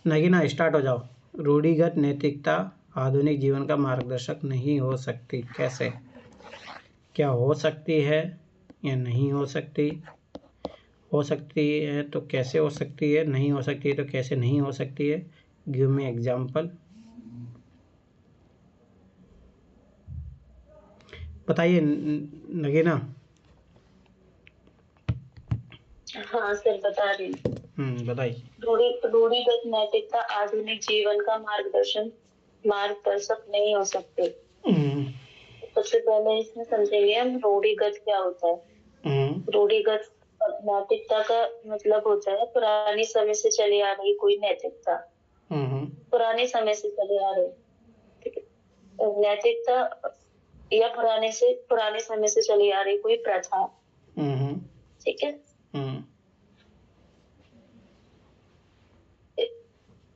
Nagina start हो जाओ। रूढ़िगत नैतिकता आधुनिक जीवन का मार्गदर्शक नहीं हो सकती। कैसे? क्या हो सकती है या नहीं हो सकती? हो सकती है तो कैसे हो सकती है? नहीं हो सकती है तो कैसे नहीं हो सकती है? Give me example. बताइए नगीना। हाँ सर, बता रही हूँ। बताइए। रूढ़िगत नैतिकता आधुनिक जीवन का मार्गदर्शक नहीं हो सकते। सबसे पहले इसमें समझेंगे हम रूढ़िगत क्या होता है। रूढ़िगत नैतिकता का मतलब होता है पुराने समय से चली आ रही कोई नैतिकता। पुराने समय से चली आ रही, ठीक है, नैतिकता या पुराने समय से चली आ रही कोई प्रथा। ठीक है,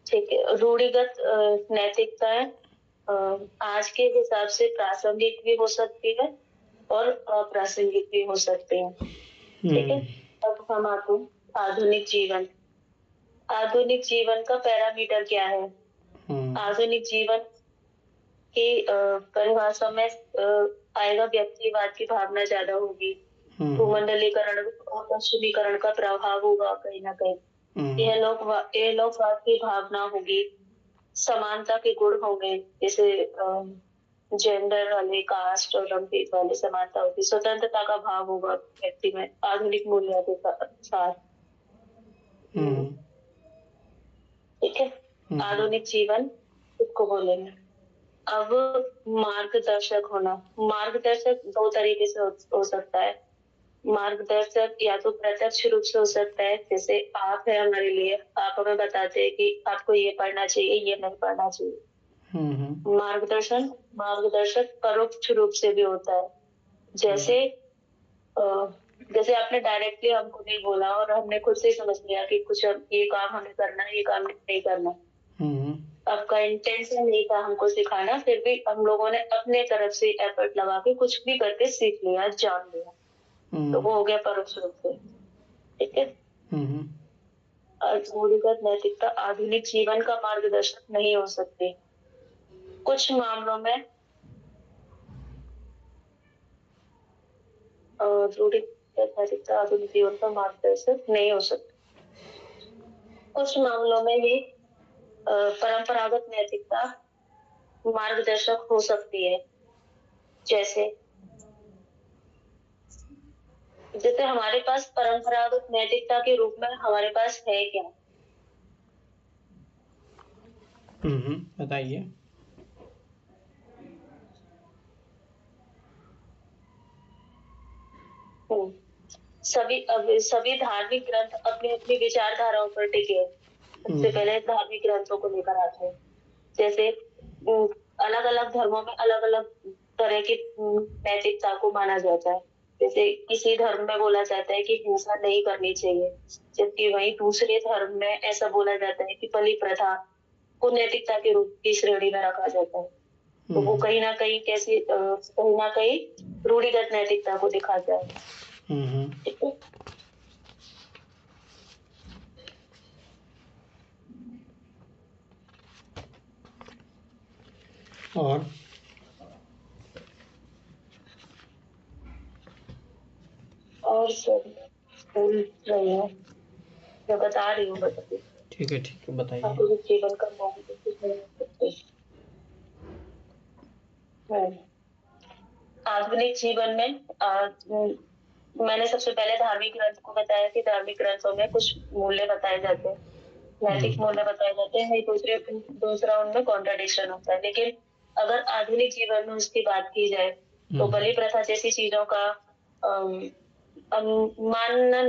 ठीक है। रूढ़िगत नैतिकताएं आज के हिसाब से प्रासंगिक भी हो सकती है और अप्रासंगिक भी हो सकती हैं। ठीक है, अब हम आते हैं आधुनिक जीवन। आधुनिक जीवन का पैरामीटर क्या है? आधुनिक जीवन की परिभाषा में आएगा व्यक्तिवाद की भावना ज्यादा होगी, भूमंडलीकरण और पश्चिमीकरण का प्रभाव होगा कहीं ना कहीं, यह लोकवाद की भावना होगी, समानता के गुण होंगे, जैसे जेंडर वाले, कास्ट और रंग भेद वाले समानता होगी, स्वतंत्रता का भाव होगा व्यक्ति में आधुनिक मूल्यों के साथ। ठीक है, आधुनिक जीवन इसको बोलेंगे। अब मार्गदर्शक होना, मार्गदर्शक दो तरीके से हो सकता है। मार्गदर्शक या तो प्रत्यक्ष रूप से हो सकता है, जैसे आप है हमारे लिए, आप हमें बताते हैं कि आपको ये पढ़ना चाहिए, ये नहीं पढ़ना चाहिए। मार्गदर्शक परोक्ष रूप से भी होता है, जैसे जैसे आपने डायरेक्टली हमको नहीं बोला और हमने खुद से समझ लिया कि कुछ ये काम हमें करना है, ये काम नहीं करना। आपका इंटेंशन नहीं था हमको सिखाना, फिर भी हम लोगों ने अपने तरफ से एफर्ट लगा के कुछ भी करके सीख लिया, जान लिया, तो वो हो गया परोक्ष रूप से। ठीक है, रूढ़िगत नैतिकता आधुनिक जीवन का मार्गदर्शक नहीं हो सकती। कुछ मामलों में रूढ़िगत नैतिकता आधुनिक जीवन का मार्गदर्शक नहीं हो सकती। कुछ मामलों में ये परंपरागत नैतिकता मार्गदर्शक हो सकती है, जैसे जैसे हमारे पास परंपरागत नैतिकता के रूप में हमारे पास है क्या? बताइए। सभी धार्मिक ग्रंथ अपनी अपनी विचारधाराओं पर टिके हैं। सबसे पहले धार्मिक ग्रंथों को लेकर आते हैं, जैसे अलग अलग धर्मों में अलग अलग तरह की नैतिकता को माना जाता है। जैसे किसी धर्म में बोला जाता है कि हिंसा नहीं करनी चाहिए, जबकि वहीं दूसरे धर्म में ऐसा बोला जाता है कि बलि प्रथा को नैतिकता के रूप की श्रेणी में रखा जाता है। तो वो कहीं ना कहीं रूढ़िगत नैतिकता को दिखाता है। ठीक है, और सब बोल रही हूँ, मैं बता रही हूँ, बताइए। ठीक है बताइए। आधुनिक जीवन का मार्गदर्शक नहीं हो सकते। आधुनिक जीवन में मैंने सबसे पहले धार्मिक ग्रंथ को बताया कि धार्मिक ग्रंथों में कुछ मूल्य बताए जाते हैं, नैतिक मूल्य बताए जाते हैं, दूसरा उनमें कॉन्ट्राडिक्शन होता है। लेकिन अगर आधुनिक जीवन में उसकी बात की जाए तो बलि प्रथा जैसी चीजों का माना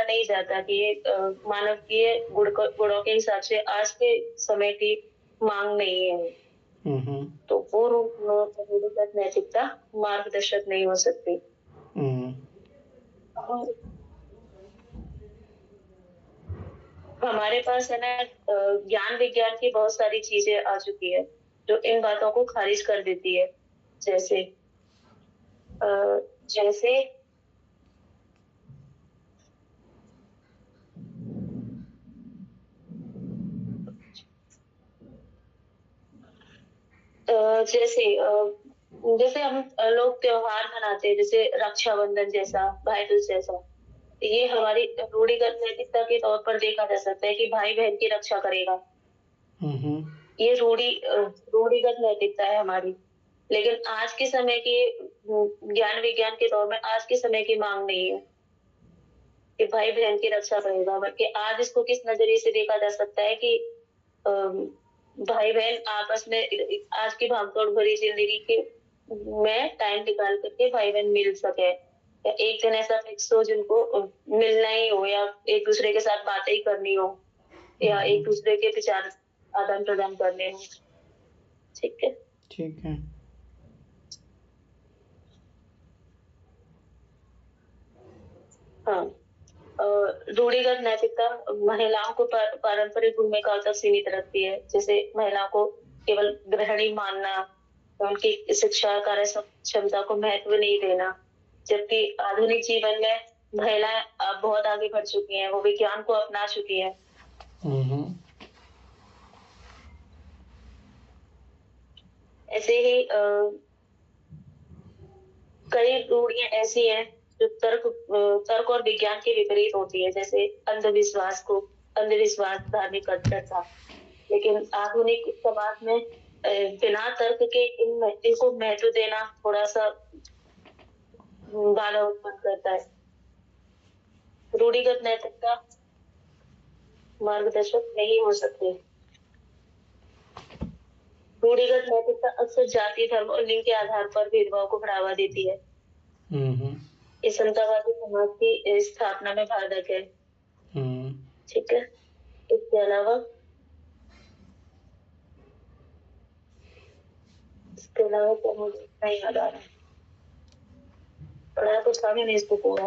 नहीं जाता कि ये मानवीय गुणों के हिसाब से आज के समय की मांग नहीं है। तो वो रूढ़िगत नैतिकता मार्गदर्शक नहीं हो सकती। हमारे पास है ना ज्ञान विज्ञान की बहुत सारी चीजें आ चुकी है जो इन बातों को खारिज कर देती है, जैसे जैसे जैसे जैसे हम लोग त्योहार मनाते हैं, जैसे रक्षाबंधन जैसा, भाई दूज जैसा, ये हमारी रूढ़िगत नैतिकता के तौर पर देखा जा सकता है कि भाई बहन की रक्षा करेगा। ये रूढ़िगत नैतिकता है हमारी। लेकिन आज के समय की ज्ञान विज्ञान के दौर में आज के समय की मांग नहीं है कि भाई बहन की रक्षा करेगा, बल्कि आज इसको किस नजरिए से देखा जा सकता है कि भाई बहन आपस में आज की भागदौड़ भरी जिंदगी के में टाइम निकाल करके भाई बहन मिल सके, या एक दिन ऐसा फिक्स हो जिनको मिलना ही हो, या एक दूसरे के साथ बातें ही करनी हो, या एक दूसरे के विचार आदान प्रदान करने हो। ठीक है, ठीक है। हाँ, रूढ़िगत नैतिकता महिलाओं को पारंपरिक भूमिका तक सीमित रखती है। जैसे महिलाओं को केवल गृहिणी मानना, उनकी शिक्षा कार्य क्षमता को महत्व नहीं देना, जबकि आधुनिक जीवन में महिलाएं अब बहुत आगे बढ़ चुकी हैं, वो विज्ञान को अपना चुकी हैं। ऐसे ही कई रूढ़ियां ऐसी हैं जो तर्क और विज्ञान के विपरीत होती है, जैसे अंधविश्वास, धार्मिक कट्टरता। लेकिन आधुनिक समाज में बिना तर्क के इनको महत्व देना थोड़ा सा बाधा उत्पन्न करता है। रूढ़िगत नैतिकता मार्गदर्शक नहीं हो सकती। रूढ़िगत नैतिकता अक्सर जाति, धर्म और लिंग के आधार पर भेदभाव को बढ़ावा देती है। इस समतावादी समाज की स्थापना में बाधक है। ठीक है, इसके अलावा क्या मुझे नहीं याद आ रहा, पढ़ा तो था मैंने इसको पूरा।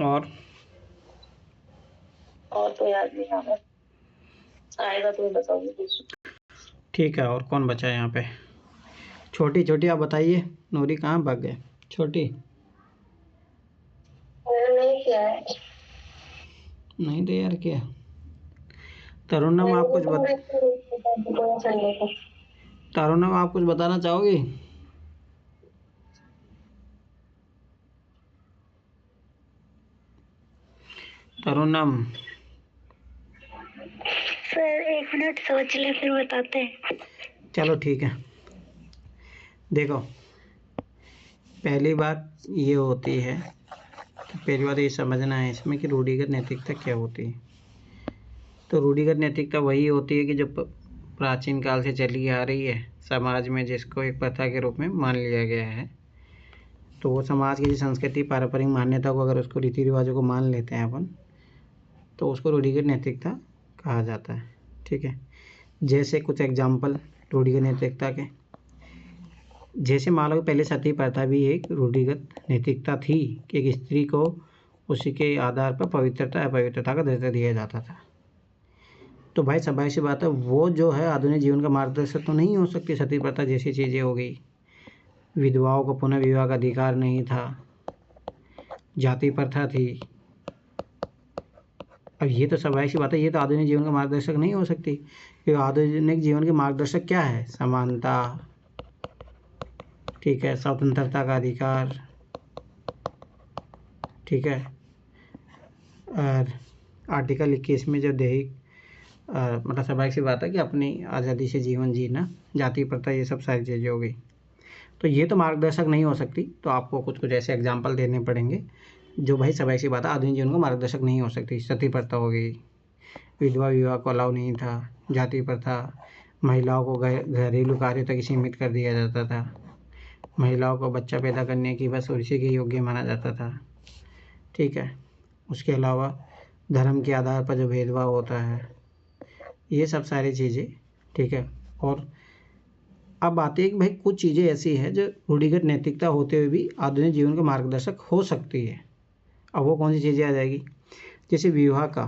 और तो याद नहीं आ रहा, आएगा तो बताऊंगी। ठीक है, और कौन बचा है यहाँ पे? छोटी आप बताइए। नूरी कहाँ भाग गए? छोटी नहीं किया है। नहीं तो यार क्या? तरुणम, आप कुछ तरुणम आप कुछ बताना चाहोगी? तरुणम सर 1 मिनट सोच ले फिर बताते हैं। चलो ठीक है। देखो, पहली बात ये होती है, पहली बात ये समझना है इसमें कि रूढ़िगत नैतिकता क्या होती है। तो रूढ़िगत नैतिकता वही होती है कि जो प्राचीन काल से चली आ रही है समाज में, जिसको एक प्रथा के रूप में मान लिया गया है। तो वो समाज की जो संस्कृति, पारंपरिक मान्यता को, अगर उसको रीति रिवाजों को मान लेते हैं अपन, तो उसको रूढ़िगत नैतिकता कहा जाता है। ठीक है, जैसे कुछ एग्जाम्पल रूढ़िगत नैतिकता के, जैसे मान लो पहले सती प्रथा भी एक रूढ़िगत नैतिकता थी कि एक स्त्री को उसी के आधार पर पवित्रता अपवित्रता का दर्जा दिया जाता था। तो भाई स्वाभाविक सी बात है, वो जो है आधुनिक जीवन का मार्गदर्शक तो नहीं हो सकती। सती प्रथा जैसी चीज़ें हो गई, विधवाओं को पुनः विवाह का अधिकार नहीं था, जाति प्रथा थी। अब ये तो स्वाभाविक सी बात है, ये तो आधुनिक जीवन का मार्गदर्शक नहीं हो सकती। क्योंकि आधुनिक जीवन के मार्गदर्शक क्या है? समानता, ठीक है, स्वतंत्रता का अधिकार, ठीक है, और आर्टिकल 21 में जो दैहिक मतलब स्वाभाविक सी बात है कि अपनी आज़ादी से जीवन जीना, जाति प्रथा, ये सब सारी चीज़ें हो गई। तो ये तो मार्गदर्शक नहीं हो सकती। तो आपको कुछ कुछ ऐसे एग्जाम्पल देने पड़ेंगे जो भाई स्वाभाविक सी बात है आधुनिक जीवन को मार्गदर्शक नहीं हो सकती। सती प्रथा हो गई, विधवा विवाह को अलाउ नहीं था, जाति प्रथा, महिलाओं को घरेलू कार्य तक सीमित कर दिया जाता था, महिलाओं को बच्चा पैदा करने की बस उसी के योग्य माना जाता था। ठीक है, उसके अलावा धर्म के आधार पर जो भेदभाव होता है, ये सब सारी चीज़ें। ठीक है, और अब आते हैं कि भाई कुछ चीज़ें ऐसी हैं जो रूढ़िगत नैतिकता होते हुए भी आधुनिक जीवन का मार्गदर्शक हो सकती है। अब वो कौन सी चीज़ें आ जाएगी? जैसे विवाह का,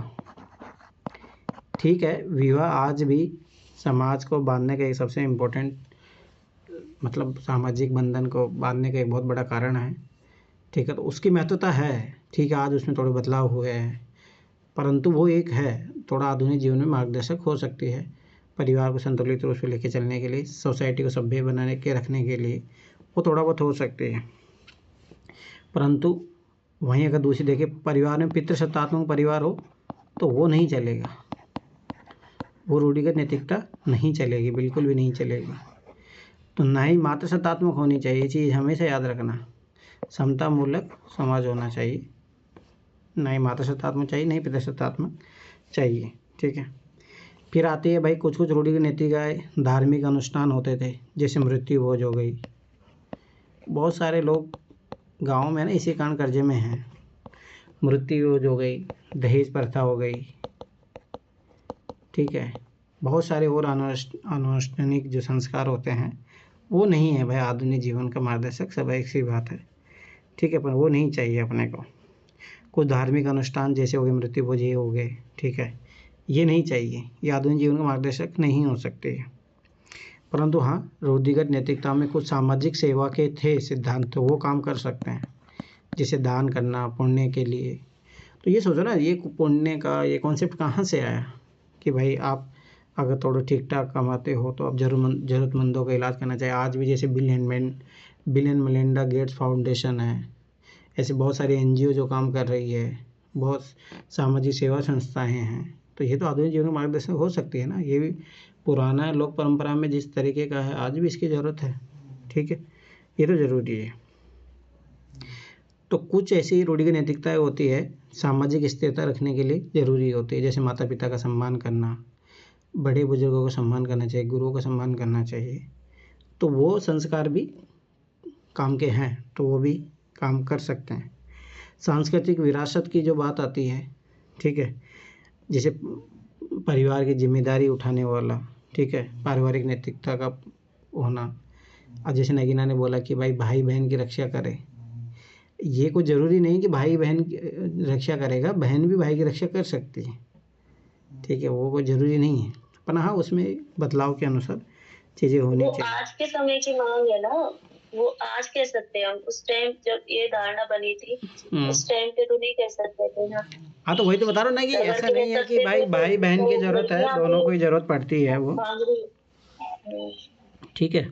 ठीक है, विवाह आज भी समाज को बांधने का एक सबसे इम्पोर्टेंट, मतलब सामाजिक बंधन को बांधने का एक बहुत बड़ा कारण है। ठीक है, तो उसकी महत्वता है। ठीक है, आज उसमें थोड़े बदलाव हुए हैं, परंतु वो एक है, थोड़ा आधुनिक जीवन में मार्गदर्शक हो सकती है। परिवार को संतुलित रूप से लेके चलने के लिए, सोसाइटी को सभ्य बनाने के रखने के लिए वो थोड़ा बहुत हो सकते हैं। परंतु वहीं अगर दूसरी देखें, परिवार में पितृसत्तात्मक परिवार हो तो वो नहीं चलेगा, वो रूढ़िगत नैतिकता नहीं चलेगी, बिल्कुल भी नहीं चलेगी। तो ना ही मातृसत्तात्मक होनी चाहिए, ये चीज़ हमेशा याद रखना। समता मूलक समाज होना चाहिए, ना ही मातृसत्तात्मक चाहिए, नहीं पितृसत्तात्मक चाहिए। ठीक है। फिर आती है भाई कुछ कुछ रूढ़िगत नैतिकताएं धार्मिक अनुष्ठान होते थे, जैसे मृत्यु भोज हो गई। बहुत सारे लोग गाँव में ना इसी कारण कर्जे में हैं। मृत्यु भोज हो गई, दहेज प्रथा हो गई। ठीक है। बहुत सारे और अनुष्ठानिक जो संस्कार होते हैं वो नहीं है भाई आधुनिक जीवन का मार्गदर्शक, सब एक सी बात है। ठीक है, पर वो नहीं चाहिए अपने को। कुछ धार्मिक अनुष्ठान जैसे हो गए, मृत्यु भोज ये हो गए, ठीक है, ये नहीं चाहिए, ये आधुनिक जीवन का मार्गदर्शक नहीं हो सकते हैं। परंतु हाँ, रूढ़िगत नैतिकता में कुछ सामाजिक सेवा के थे सिद्धांत, तो वो काम कर सकते हैं, जैसे दान करना पुण्य के लिए। तो ये सोचो ना, ये पुण्य का ये कॉन्सेप्ट कहाँ से आया कि भाई आप अगर थोड़ा ठीक ठाक कमाते हो तो आप ज़रूरतमंदों का इलाज करना चाहिए। आज भी जैसे bill and Melinda Gates foundation है, ऐसे बहुत सारी एनजीओ जो काम कर रही है, बहुत सामाजिक सेवा संस्थाएं हैं। तो ये तो आधुनिक जीवन में मार्गदर्शन हो सकती है ना। ये भी पुराना लोक परंपरा में जिस तरीके का है आज भी इसकी ज़रूरत है। ठीक है, ये तो ज़रूरी है। तो कुछ ऐसी रूढ़िगत नैतिकताएं होती है सामाजिक स्थिरता रखने के लिए ज़रूरी होती है, जैसे माता पिता का सम्मान करना, बड़े बुजुर्गों का सम्मान करना चाहिए, गुरुओं का सम्मान करना चाहिए। तो वो संस्कार भी काम के हैं, तो वो भी काम कर सकते हैं। सांस्कृतिक विरासत की जो बात आती है, ठीक है, जैसे परिवार की जिम्मेदारी उठाने वाला, ठीक है, पारिवारिक नैतिकता का होना। अब जैसे नगीना ने बोला कि भाई भाई बहन की रक्षा करे, ये कोई ज़रूरी नहीं कि भाई बहन की रक्षा करेगा, बहन भी भाई की रक्षा कर सकती है। ठीक है, वो कोई ज़रूरी नहीं है, पर हाँ उसमें बदलाव के अनुसार चीज़ें होनी चाहिए। आज के समय की मांग है ना, वो आज कह सकते हैं हम। उस टाइम जब ये धारणा बनी थी उस टाइम पे तो नहीं कह सकते थे ना। हाँ, तो वही तो बता रहा हूँ ना कि अगर ऐसा कह नहीं है कि सकते भाई थे भाई बहन की तो ज़रूरत है, लड़कियां दोनों को ही ज़रूरत पड़ती है वो। मांग रही। ठीक है।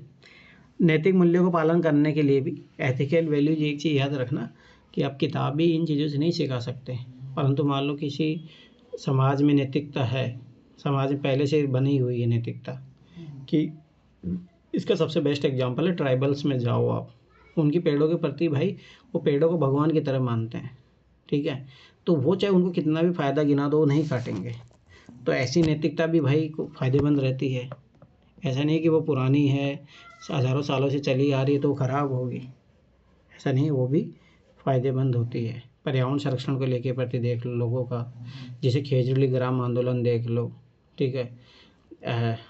नैतिक मूल्यों का पालन करने के लिए भी एथिकल वैल्यूज एक चीज़ याद रखना कि आप किताबी इन चीज़ों से नहीं सिखा सकते, परंतु मान लो किसी समाज में नैतिकता है, समाज में पहले से बनी हुई है नैतिकता कि इसका सबसे बेस्ट एग्जांपल है ट्राइबल्स में जाओ आप, उनकी पेड़ों के प्रति भाई वो पेड़ों को भगवान की तरह मानते हैं। ठीक है, तो वो चाहे उनको कितना भी फ़ायदा गिना दो वो नहीं काटेंगे। तो ऐसी नैतिकता भी भाई को फ़ायदेमंद रहती है। ऐसा नहीं कि वो पुरानी है, हज़ारों सालों से चली आ रही है तो वो ख़राब होगी, ऐसा नहीं, वो भी फ़ायदेमंद होती है। पर्यावरण संरक्षण को लेके प्रति देख लो लोगों का, जैसे खेजड़ी ग्राम आंदोलन देख लो, ठीक है,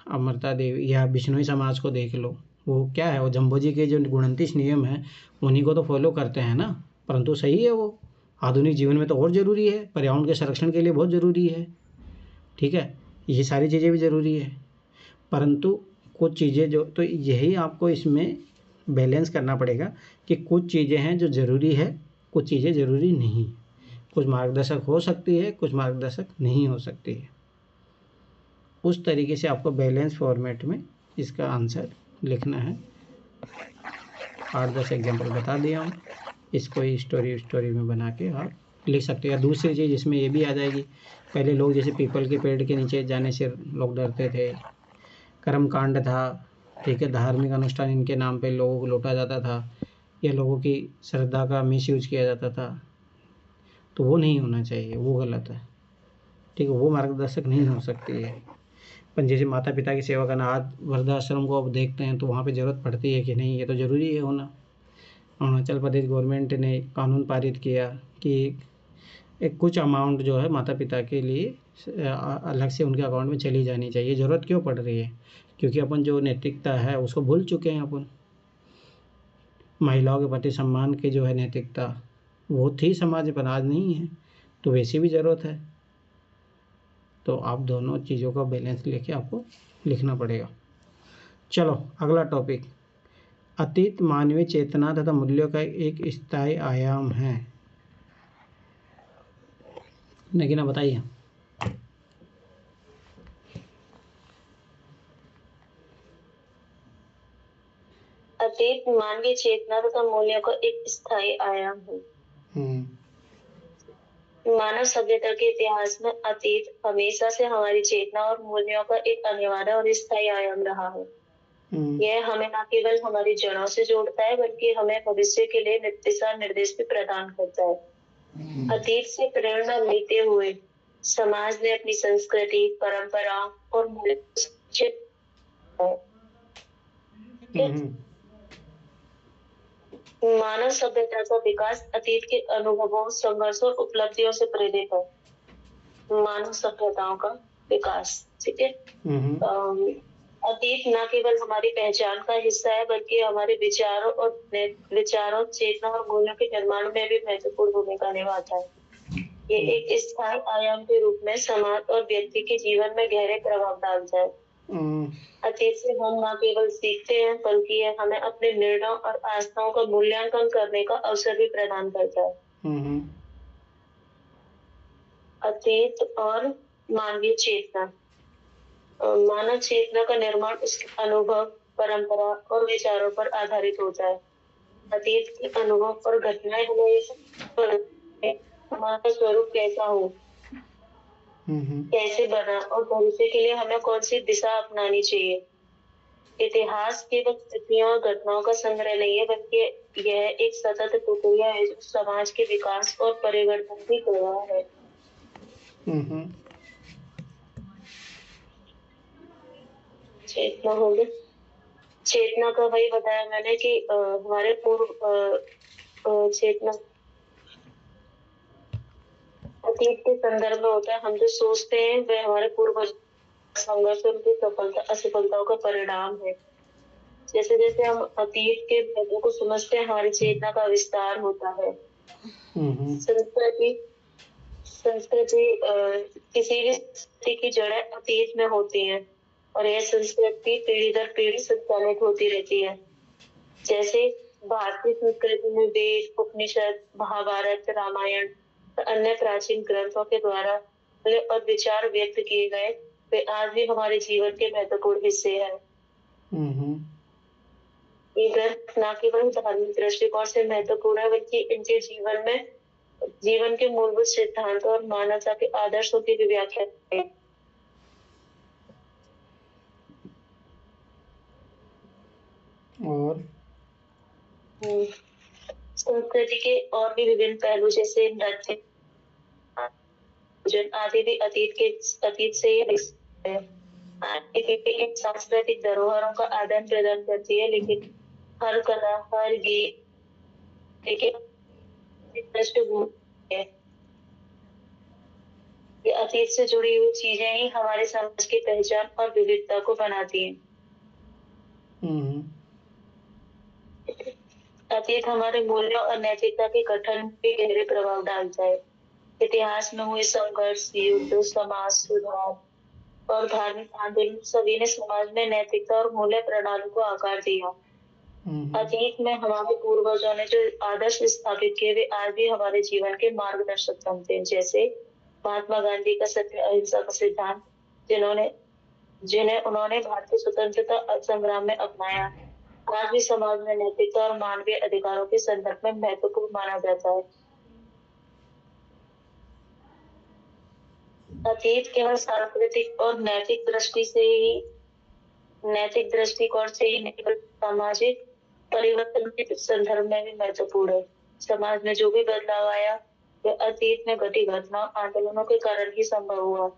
अमरता देवी या बिश्नोई समाज को देख लो। वो क्या है, वो जम्बो जी के जो 29 नियम हैं उन्हीं को तो फॉलो करते हैं ना, परंतु सही है वो आधुनिक जीवन में तो और ज़रूरी है, पर्यावरण के संरक्षण के लिए बहुत ज़रूरी है। ठीक है, ये सारी चीज़ें भी ज़रूरी है, परंतु कुछ चीज़ें जो, तो यही आपको इसमें बैलेंस करना पड़ेगा कि कुछ चीज़ें हैं जो ज़रूरी है, कुछ चीज़ें ज़रूरी नहीं, कुछ मार्गदर्शक हो सकती है, कुछ मार्गदर्शक नहीं हो सकती है। उस तरीके से आपको बैलेंस फॉर्मेट में इसका आंसर लिखना है। 8-10 एग्जाम्पल बता दिया हूँ, इसको ही स्टोरी में बना के आप लिख सकते हैं। दूसरी चीज़ इसमें ये भी आ जाएगी, पहले लोग जैसे पीपल के पेड़ के नीचे जाने से लोग डरते थे, कर्मकांड था, ठीक है, धार्मिक अनुष्ठान इनके नाम पे लोगों को लूटा जाता था या लोगों की श्रद्धा का मिसयूज किया जाता था, तो वो नहीं होना चाहिए, वो गलत है। ठीक है, वो मार्गदर्शक नहीं हो सकती है। पर जैसे माता पिता की सेवा करना, आज वृद्धाश्रम को अब देखते हैं तो वहाँ पे ज़रूरत पड़ती है कि नहीं, ये तो ज़रूरी है होना। अरुणाचल प्रदेश गवर्नमेंट ने कानून पारित किया कि एक कुछ अमाउंट जो है माता पिता के लिए अलग से उनके अकाउंट में चली जानी चाहिए। ज़रूरत क्यों पड़ रही है, क्योंकि अपन जो नैतिकता है उसको भूल चुके हैं अपन। महिलाओं के प्रति सम्मान की जो है नैतिकता वो थी समाज पर, आज नहीं है, तो वैसी भी ज़रूरत है। तो आप दोनों चीज़ों का बैलेंस लेके आपको लिखना पड़ेगा। चलो अगला टॉपिक, अतीत मानवीय चेतना तथा मूल्यों का एक स्थायी आयाम है। नगीना बताइए। अतीत मानवीय चेतना तथा मूल्यों का एक स्थायी आयाम है। मानव सभ्यता के इतिहास में अतीत हमेशा से हमारी चेतना और मूल्यों का एक अनिवार्य और स्थायी आयाम रहा है। यह हमें न केवल हमारी जड़ों से जोड़ता है बल्कि हमें भविष्य के लिए दिशा निर्देश भी प्रदान करता है। अतीत से प्रेरणा लेते हुए समाज ने अपनी संस्कृति, परंपरा और मूल्य मानव सभ्यता का विकास अतीत के अनुभवों, संघर्षों और उपलब्धियों से प्रेरित है। मानव सभ्यताओं का विकास, ठीक है। अतीत न केवल हमारी पहचान का हिस्सा है बल्कि हमारे विचारों, चेतना और मूल्यों के निर्माण में भी महत्वपूर्ण भूमिका निभाता है। ये एक स्थायी आयाम के रूप में समाज और व्यक्ति के जीवन में गहरे प्रभाव डालता है। अतीत से हम न केवल सीखते हैं बल्कि यह हमें अपने निर्णयों और आस्थाओं का मूल्यांकन करने का अवसर भी प्रदान करता है। अतीत और मानवीय चेतना। मानव चेतना का निर्माण उसके अनुभव, परंपरा और विचारों पर आधारित होता है। अतीत के अनुभव और घटनाएं हमें हमारा स्वरूप कैसा हो, कैसे बना और भविष्य के लिए हमें कौन सी दिशा अपनानी चाहिए। इतिहास केवल स्थितियों और घटनाओं का संग्रह नहीं है बल्कि यह एक सतत प्रक्रिया है जो समाज के विकास और परिवर्तन भी कर रहा है। चेतना होगी, चेतना का वही बताया मैंने कि हमारे पूर्व चेतना अतीत के संदर्भ में होता है। हम जो सोचते हैं वह हमारे पूर्वज संघर्ष और उनकी सफलता असफलताओं का परिणाम है। जैसे जैसे हम अतीत के पहलुओं को समझते हैं हमारी चेतना का विस्तार होता है। संस्कृति किसी भी संस्कृति की जड़ें अतीत में होती हैं और यह संस्कृति पीढ़ी दर पीढ़ी संचालित होती रहती है। जैसे भारतीय संस्कृति में वेद, उपनिषद, महाभारत, रामायण और अन्य प्राचीन ग्रंथों के द्वारा और विचार व्यक्त किए गए वे आज भी हमारे जीवन के महत्वपूर्ण हिस्से हैं। ये ग्रंथ न केवल धार्मिक दृष्टिकोण से महत्वपूर्ण है बल्कि इनके जीवन के मूलभूत सिद्धांतों और मानवता के आदर्शों की भी व्याख्या है। और संस्कृति के और भी विभिन्न पहलू जैसे नृत्य आदि भी अतीत से ही सांस्कृतिक धरोहरों का आदान प्रदान करती है। लेकिन हर कला, हर गीत पृष्ठभूमि है। ये अतीत से जुड़ी हुई चीजें ही हमारे समाज की पहचान और विविधता को बनाती हैं। अतीत हमारे मूल्यों और नैतिकता के गठन पे गहरे प्रभाव डालता है। इतिहास में हुए संघर्ष, युद्ध, समाज सुधार और धार्मिक आंदोलन सभी ने समाज में नैतिकता और मूल्य प्रणाली को आकार दिया। अतीत में हमारे पूर्वजों ने जो आदर्श स्थापित किए वे आज भी हमारे जीवन के मार्गदर्शक बनते हैं। जैसे महात्मा गांधी का सत्य अहिंसा का सिद्धांत जिन्हें उन्होंने भारतीय स्वतंत्रता संग्राम में अपनाया, आज भी समाज में नैतिकता और मानवीय अधिकारों के संदर्भ में महत्वपूर्ण माना जाता है। अतीत केवल सांस्कृतिक और नैतिक दृष्टिकोण से ही नहीं बल्कि सामाजिक परिवर्तन के संदर्भ में भी महत्वपूर्ण है। समाज में जो भी बदलाव आया वह अतीत में घटी घटनाओं, आंदोलनों के कारण ही संभव हुआ।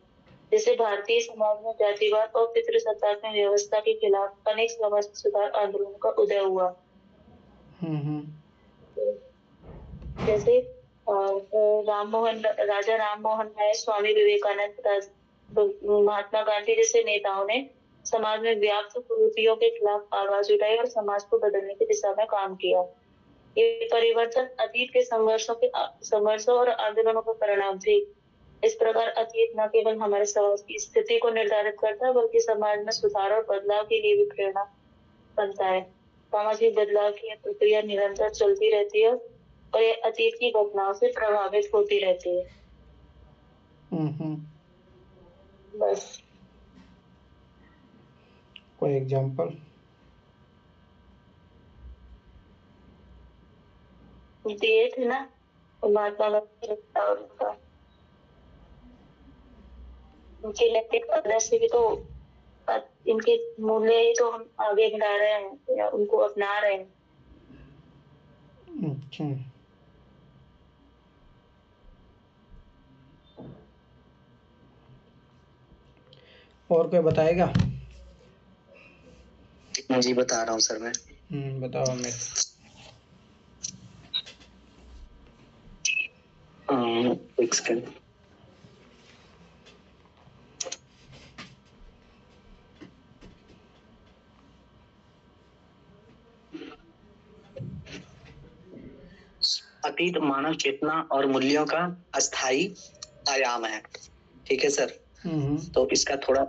जैसे भारतीय समाज में जातिवाद और पितृसत्तात्मक व्यवस्था के खिलाफ अनेक समाज सुधार आंदोलनों का उदय हुआ। जैसे राजा राम मोहन राय, स्वामी विवेकानंद, महात्मा गांधी जैसे नेताओं ने समाज में व्याप्त कुरीतियों के खिलाफ आवाज उठाई और समाज को बदलने की दिशा में काम किया। ये परिवर्तन अतीत के संघर्षों और आंदोलनों का परिणाम थे। इस प्रकार अतीत न केवल हमारे समाज की स्थिति को निर्धारित करता है बल्कि समाज में सुधार और बदलाव के लिए भी प्रेरणा बनता है। सामाजिक बदलाव की प्रक्रिया निरंतर चलती रहती है और ये अतीत की घटनाओं से प्रभावित होती रहती है। बस। कोई एग्जाम्पल? दिए थे ना महात्मा गांधी और उनके नैतिक आदर्श से भी तो इनके मूल्य ही तो हम आगे बढ़ा रहे हैं या उनको अपना रहे हैं। अच्छा, और कोई बताएगा? जी बता रहा हूँ सर मैं। बताओ अमित। एक सेकंड। अतीत मानव चेतना और मूल्यों का अस्थायी आयाम है। ठीक है सर। तो इसका थोड़ा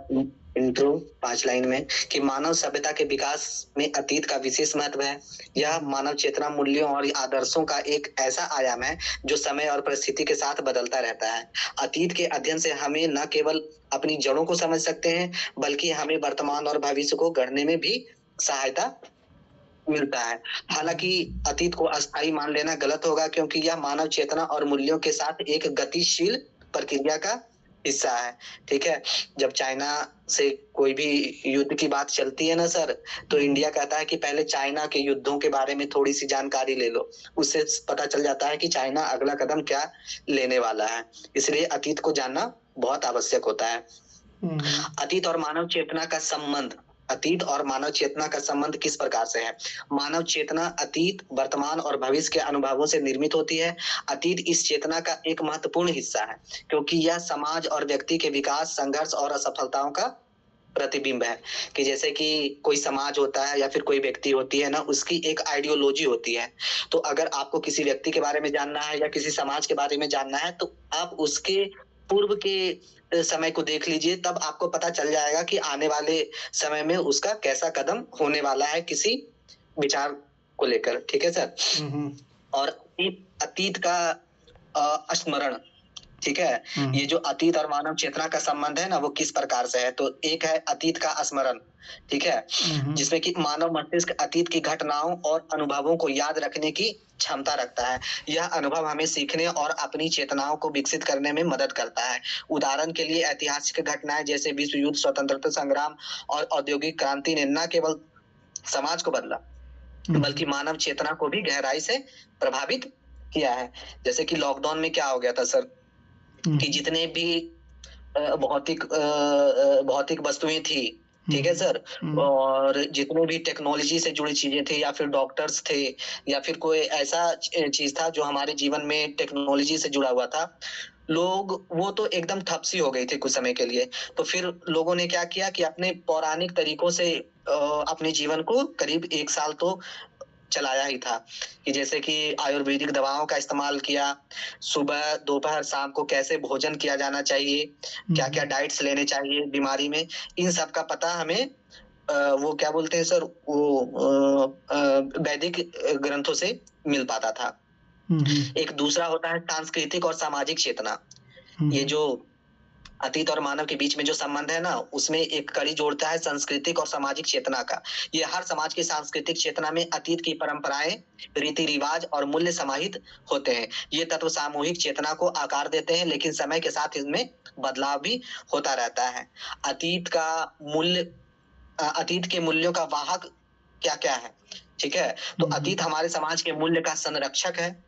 इंट्रो 5 लाइन में कि मानव सभ्यता के विकास में अतीत का विशेष महत्व है। यह मानव चेतना, मूल्यों और आदर्शों का एक ऐसा आयाम है जो समय और परिस्थिति के साथ बदलता रहता है। अतीत के अध्ययन से हमें न केवल अपनी जड़ों को समझ सकते हैं, बल्कि हमें वर्तमान और भविष्य को गढ़ने में भी सहायता मिलता है। हालांकि अतीत को अस्थायी मान लेना गलत होगा, क्योंकि यह मानव चेतना और मूल्यों के साथ एक गतिशील प्रक्रिया का हिस्सा है। ठीक है। जब चाइना से कोई भी युद्ध की बात चलती है ना सर, तो इंडिया कहता है कि पहले चाइना के युद्धों के बारे में थोड़ी सी जानकारी ले लो। उससे पता चल जाता है कि चाइना अगला कदम क्या लेने वाला है। इसलिए अतीत को जानना बहुत आवश्यक होता है। अतीत और मानव चेतना का संबंध, अतीत और मानव चेतना का संबंध किस प्रकार से है? मानव चेतना अतीत, वर्तमान और भविष्य के अनुभवों से निर्मित होती है। अतीत इस चेतना का एक महत्वपूर्ण हिस्सा है, क्योंकि यह समाज और व्यक्ति के विकास, संघर्ष और असफलताओं का प्रतिबिंब है। कि जैसे कि कोई समाज होता है या फिर कोई व्यक्ति होती है ना, उसकी एक आइडियोलॉजी होती है। तो अगर आपको किसी व्यक्ति के बारे में जानना है या किसी समाज के बारे में जानना है, तो आप उसके पूर्व के समय को देख लीजिए, तब आपको पता चल जाएगा कि आने वाले समय में उसका कैसा कदम होने वाला है किसी विचार को लेकर। ठीक है सर। और अतीत का स्मरण, ठीक है। ये जो अतीत और मानव चेतना का संबंध है ना, वो किस प्रकार से है? तो एक है अतीत का स्मरण, ठीक है, जिसमें कि मानव मस्तिष्क अतीत की घटनाओं और अनुभवों को याद रखने की क्षमता रखता है। यह अनुभव हमें सीखने और अपनी चेतनाओं को विकसित करने में मदद करता है। उदाहरण के लिए ऐतिहासिक घटनाएं जैसे विश्व युद्ध, स्वतंत्रता संग्राम और औद्योगिक क्रांति ने न केवल समाज को बदला, बल्कि मानव चेतना को भी गहराई से प्रभावित किया है। जैसे कि लॉकडाउन में क्या हो गया था सर, कि जितने भी भौतिक वस्तुएं थी, ठीक है सर, और जितने भी टेक्नोलॉजी से जुड़ी चीजें थी, या फिर डॉक्टर्स थे, या फिर कोई ऐसा चीज था जो हमारे जीवन में टेक्नोलॉजी से जुड़ा हुआ था, लोग वो तो एकदम ठप सी हो गई थी कुछ समय के लिए। तो फिर लोगों ने क्या किया कि अपने पौराणिक तरीकों से अपने जीवन को करीब 1 साल तो चलाया ही था। कि जैसे कि आयुर्वेदिक दवाओं का इस्तेमाल किया, सुबह दोपहर शाम को कैसे भोजन किया जाना चाहिए, क्या क्या डाइट्स लेने चाहिए बीमारी में, इन सब का पता हमें वो क्या बोलते हैं सर, वो वैदिक ग्रंथों से मिल पाता था। एक दूसरा होता है सांस्कृतिक और सामाजिक चेतना। ये जो अतीत और मानव के बीच में जो संबंध है ना, उसमें एक कड़ी जोड़ता है सांस्कृतिक और सामाजिक चेतना का। ये हर समाज की सांस्कृतिक चेतना में अतीत की परंपराएं, रीति रिवाज और मूल्य समाहित होते हैं। ये तत्व सामूहिक चेतना को आकार देते हैं, लेकिन समय के साथ इनमें बदलाव भी होता रहता है। अतीत के मूल्यों का वाहक क्या क्या है? ठीक है। तो अतीत हमारे समाज के मूल्य का संरक्षक है।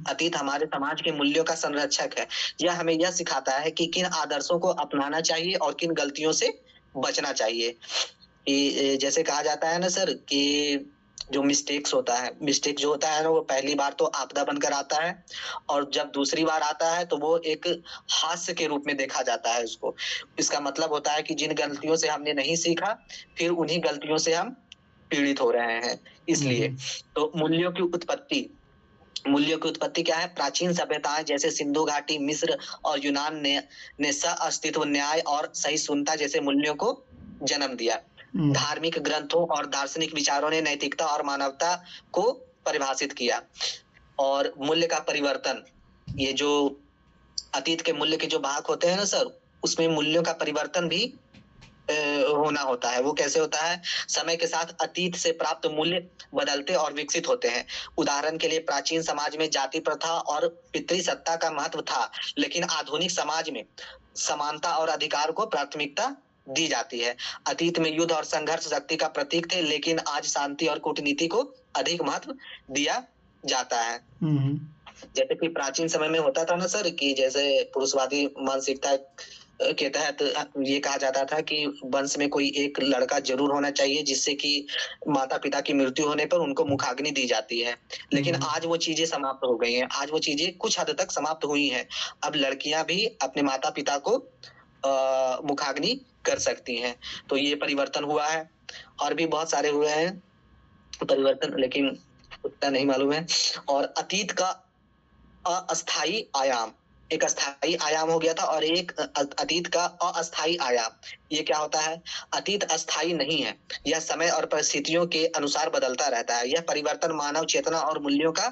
अतीत हमारे समाज के मूल्यों का संरक्षक है। यह हमें यह सिखाता है कि किन आदर्शों को अपनाना चाहिए और किन गलतियों से बचना चाहिए। कि जैसे कहा जाता है ना सर, कि जो मिस्टेक जो होता है ना, वो पहली बार तो आपदा बनकर आता है, और जब दूसरी बार आता है तो वो एक हास्य के रूप में देखा जाता है उसको। इसका मतलब होता है कि जिन गलतियों से हमने नहीं सीखा, फिर उन्हीं गलतियों से हम पीड़ित हो रहे हैं। इसलिए तो मूल्यों की उत्पत्ति क्या है? प्राचीन सभ्यताएं जैसे सिंधु घाटी, मिस्र और यूनान ने सह-अस्तित्व, न्याय और सहिष्णुता जैसे मूल्यों को जन्म दिया। धार्मिक ग्रंथों और दार्शनिक विचारों ने नैतिकता और मानवता को परिभाषित किया। और मूल्य का परिवर्तन, ये जो अतीत के मूल्य के जो भाग होते हैं ना सर, उसमें मूल्यों का परिवर्तन भी होना होता है। वो कैसे होता है? समय के साथ अतीत से प्राप्त मूल्य बदलते और विकसित होते हैं। उदाहरण के लिए प्राचीन समाज में जाति प्रथा और पितृसत्ता का महत्व था, लेकिन आधुनिक समाज में समानता और अधिकार को प्राथमिकता दी जाती है। अतीत में युद्ध और संघर्ष शक्ति का प्रतीक थे, लेकिन आज शांति और कूटनीति को अधिक महत्व दिया जाता है। जैसे कि प्राचीन समय में होता था ना सर, कि जैसे पुरुषवादी मानसिकता के तहत ये कहा जाता था कि वंश में कोई एक लड़का जरूर होना चाहिए, जिससे कि माता पिता की मृत्यु होने पर उनको मुखाग्नि दी जाती है। लेकिन आज वो चीजें समाप्त हो गई हैं। आज वो चीजें कुछ हद तक समाप्त हुई हैं। अब लड़कियां भी अपने माता पिता को मुखाग्नि कर सकती हैं। तो ये परिवर्तन हुआ है। और भी बहुत सारे हुए हैं परिवर्तन, लेकिन उतना नहीं मालूम है। और अतीत का अस्थाई आयाम, एक अस्थाई आयाम हो गया था और एक अतीत का अस्थाई आयाम। ये क्या होता है? अतीत अस्थाई नहीं है, यह समय और परिस्थितियों के अनुसार बदलता रहता है। यह परिवर्तन मानव चेतना और मूल्यों का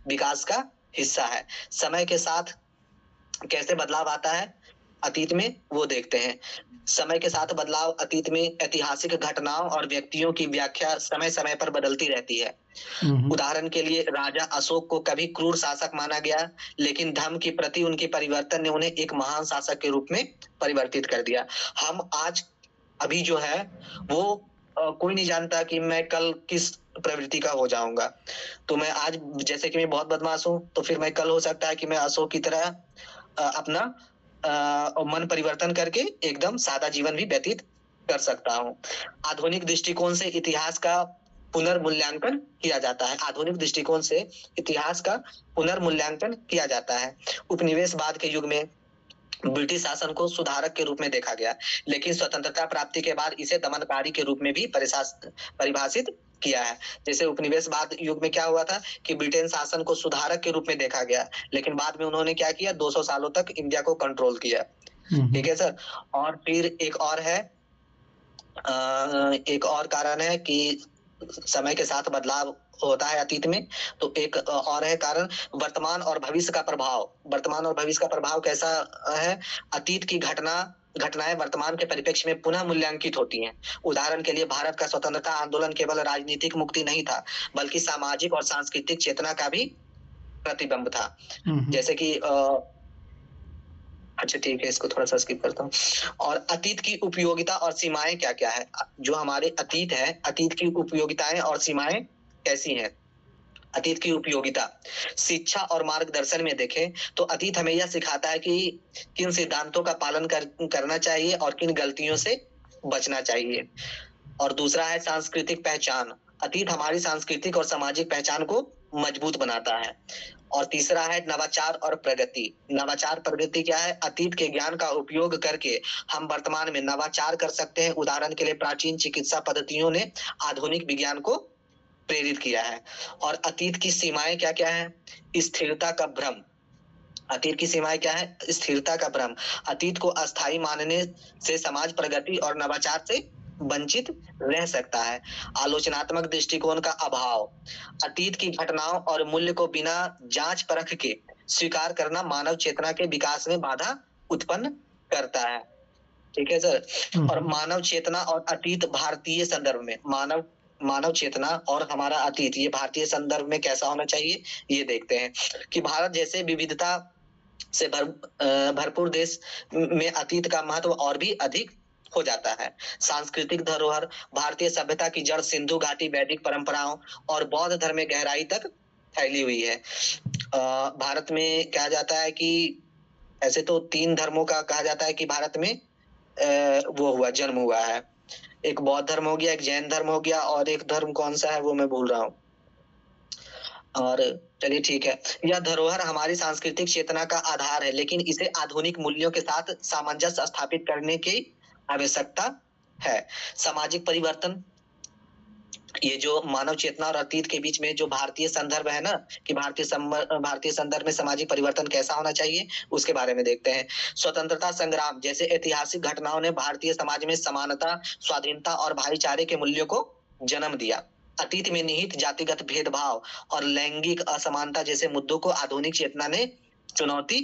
विकास का हिस्सा है। समय के साथ कैसे बदलाव आता है अतीत में, वो देखते हैं। समय के साथ बदलाव अतीत में ऐतिहासिक घटनाओं और व्यक्तियों की व्याख्या समय समय पर बदलती रहती है। उदाहरण के लिए राजा अशोक को कभी क्रूर शासक माना गया, लेकिन धर्म के प्रति उनके परिवर्तन ने उन्हें एक महान शासक के रूप में परिवर्तित कर दिया। हम आज अभी जो है वो कोई नहीं जानता कि मैं कल किस प्रवृत्ति का हो जाऊंगा। तो मैं आज जैसे कि मैं बहुत बदमाश हूं, तो फिर मैं कल हो सकता है कि मैं अशोक की तरह अपना मन परिवर्तन करके एकदम सादा जीवन भी व्यतीत कर सकता हूं। आधुनिक दृष्टिकोण से इतिहास का पुनर्मूल्यांकन किया जाता है। आधुनिक दृष्टिकोण से इतिहास का पुनर्मूल्यांकन किया जाता है। उपनिवेशवाद के युग में ब्रिटिश शासन को सुधारक के रूप में देखा गया, लेकिन स्वतंत्रता प्राप्ति के बाद इसे दमनकारी के रूप में भी परिभाषित किया है। जैसे उपनिवेशवाद युग में क्या हुआ था कि ब्रिटेन शासन को सुधारक के रूप में देखा गया, लेकिन बाद में उन्होंने क्या किया, 200 सालों तक इंडिया को कंट्रोल किया। ठीक है सर। और फिर एक और है, एक और कारण है कि समय के साथ बदलाव होता है अतीत में। तो एक और है कारण, वर्तमान और भविष्य का प्रभाव। वर्तमान और भविष्य का प्रभाव कैसा है? अतीत की घटनाएं वर्तमान के परिप्रेक्ष्य में पुनः मूल्यांकित होती हैं। उदाहरण के लिए भारत का स्वतंत्रता आंदोलन केवल राजनीतिक मुक्ति नहीं था, बल्कि सामाजिक और सांस्कृतिक चेतना का भी प्रतिबिंब था। जैसे कि अच्छा ठीक है, इसको थोड़ा सा स्किप करता हूँ। और अतीत की उपयोगिता और सीमाएं क्या क्या है? जो हमारे अतीत है, अतीत की उपयोगिताएं और सीमाएं कैसी हैं? अतीत की उपयोगिता, शिक्षा और मार्गदर्शन में देखें तो अतीत हमें यह सिखाता है कि किन सिद्धांतों का पालन करना चाहिए और किन गलतियों से बचना चाहिए। और दूसरा है सांस्कृतिक पहचान। अतीत हमारी सांस्कृतिक और सामाजिक पहचान को मजबूत बनाता है। और तीसरा है नवाचार और प्रगति। नवाचार प्रगति क्या है? अतीत के ज्ञान का उपयोग करके हम वर्तमान में नवाचार कर सकते हैं। उदाहरण के लिए प्राचीन चिकित्सा पद्धतियों ने आधुनिक विज्ञान को प्रेरित किया है। और अतीत की सीमाएं क्या क्या है? स्थिरता का भ्रम। अतीत की सीमाएं क्या है? स्थिरता का भ्रम। अतीत को अस्थायी मानने से समाज प्रगति और नवाचार से वंचित रह सकता है। आलोचनात्मक दृष्टिकोण का अभाव। अतीत की घटनाओं और मूल्य को बिना जांच परख के स्वीकार करना मानव चेतना के विकास में बाधा उत्पन्न करता है। ठीक है सर। और मानव चेतना और अतीत भारतीय संदर्भ में, मानव चेतना और हमारा अतीत, ये भारतीय संदर्भ में कैसा होना चाहिए, ये देखते हैं कि भारत जैसे विविधता से भरपूर देश में अतीत का महत्व और भी अधिक हो जाता है। सांस्कृतिक धरोहर। भारतीय सभ्यता की जड़ सिंधु घाटी, वैदिक परंपराओं और बौद्ध धर्म में गहराई तक फैली हुई है। भारत में कहा जाता है कि ऐसे तो 3 धर्मों का कहा जाता है कि भारत में जन्म हुआ है। एक बौद्ध धर्म हो गया, एक जैन धर्म हो गया, और एक धर्म कौन सा है वो मैं भूल रहा हूँ। और चलिए ठीक है, यह धरोहर हमारी सांस्कृतिक चेतना का आधार है, लेकिन इसे आधुनिक मूल्यों के साथ सामंजस्य स्थापित करने की आवश्यकता है। सामाजिक परिवर्तन, ये जो मानव चेतना और अतीत के बीच में जो भारतीय संदर्भ है ना, कि भारतीय संदर्भ में सामाजिक परिवर्तन कैसा होना चाहिए, उसके बारे में देखते हैं। स्वतंत्रता संग्राम जैसे ऐतिहासिक घटनाओं ने भारतीय समाज में समानता, स्वाधीनता और भाईचारे के मूल्यों को जन्म दिया। अतीत में निहित जातिगत भेदभाव और लैंगिक असमानता जैसे मुद्दों को आधुनिक चेतना ने चुनौती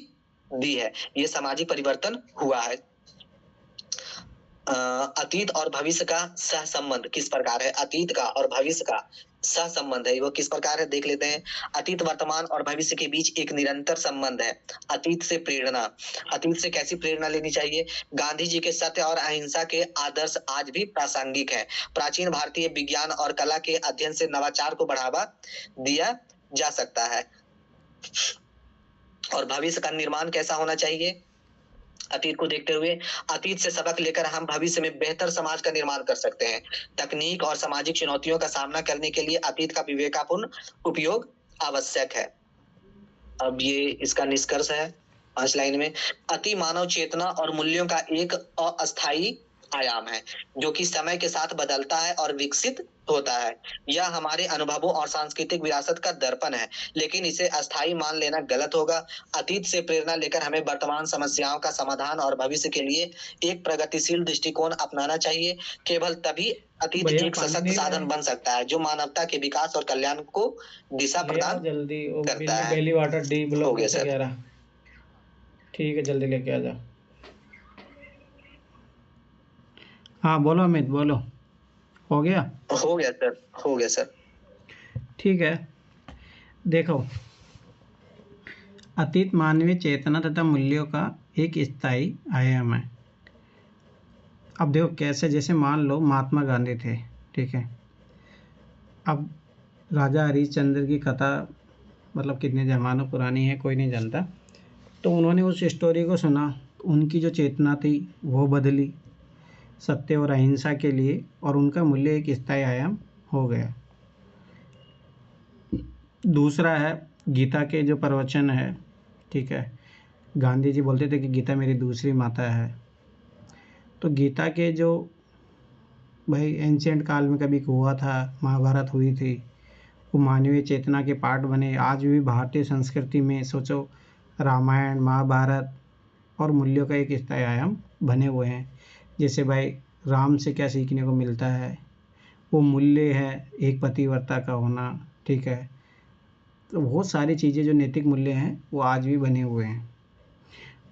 दी है। ये सामाजिक परिवर्तन हुआ है। अतीत और भविष्य का सहसंबंध किस प्रकार है, अतीत का और भविष्य का सहसंबंध है वो किस प्रकार है देख लेते हैं। अतीत, वर्तमान और भविष्य के बीच एक निरंतर संबंध है। अतीत से प्रेरणा, अतीत से कैसी प्रेरणा लेनी चाहिए। गांधी जी के सत्य और अहिंसा के आदर्श आज भी प्रासंगिक है। प्राचीन भारतीय विज्ञान और कला के अध्ययन से नवाचार को बढ़ावा दिया जा सकता है। और भविष्य का निर्माण कैसा होना चाहिए, अतीत को देखते हुए अतीत से सबक लेकर हम भविष्य में बेहतर समाज का निर्माण कर सकते हैं। तकनीक और सामाजिक चुनौतियों का सामना करने के लिए अतीत का विवेकपूर्ण उपयोग आवश्यक है। अब ये इसका निष्कर्ष है 5 लाइन में। अति मानव चेतना और मूल्यों का एक अस्थायी आयाम है जो कि समय के साथ बदलता है और विकसित होता है। यह हमारे अनुभवों और सांस्कृतिक विरासत का दर्पण है, लेकिन इसे अस्थायी मान लेना गलत होगा। अतीत से प्रेरणा लेकर हमें वर्तमान समस्याओं का समाधान और भविष्य के लिए एक प्रगतिशील दृष्टिकोण अपनाना चाहिए। केवल तभी अतीत एक सशक्त साधन बन सकता है जो मानवता के विकास और कल्याण को दिशा प्रदान जल्दी करता है। बेली वाटर डी ब्लॉक हो गया सर। 11। ठीक है, जल्दी लेके आ जाओ। हाँ बोलो अमित, बोलो। हो गया? हो गया सर, हो गया सर। ठीक है, देखो, अतीत मानवीय चेतना तथा मूल्यों का एक स्थायी आयाम है। अब देखो कैसे, जैसे मान लो महात्मा गांधी थे, ठीक है। अब राजा हरिश्चंद्र की कथा मतलब कितने ज़मानों पुरानी है कोई नहीं जानता, तो उन्होंने उस स्टोरी को सुना, उनकी जो चेतना थी वो बदली सत्य और अहिंसा के लिए, और उनका मूल्य एक स्थायी आयाम हो गया। दूसरा है गीता के जो प्रवचन है, ठीक है। गांधी जी बोलते थे कि गीता मेरी दूसरी माता है। तो गीता के जो भाई एंशिएंट काल में कभी हुआ था, महाभारत हुई थी, वो मानवीय चेतना के पार्ट बने। आज भी भारतीय संस्कृति में सोचो, रामायण, महाभारत और मूल्यों का एक स्थायी आयाम बने हुए हैं। जैसे भाई राम से क्या सीखने को मिलता है, वो मूल्य है एक पतिव्रता का होना, ठीक है। तो बहुत सारी चीज़ें जो नैतिक मूल्य हैं वो आज भी बने हुए हैं।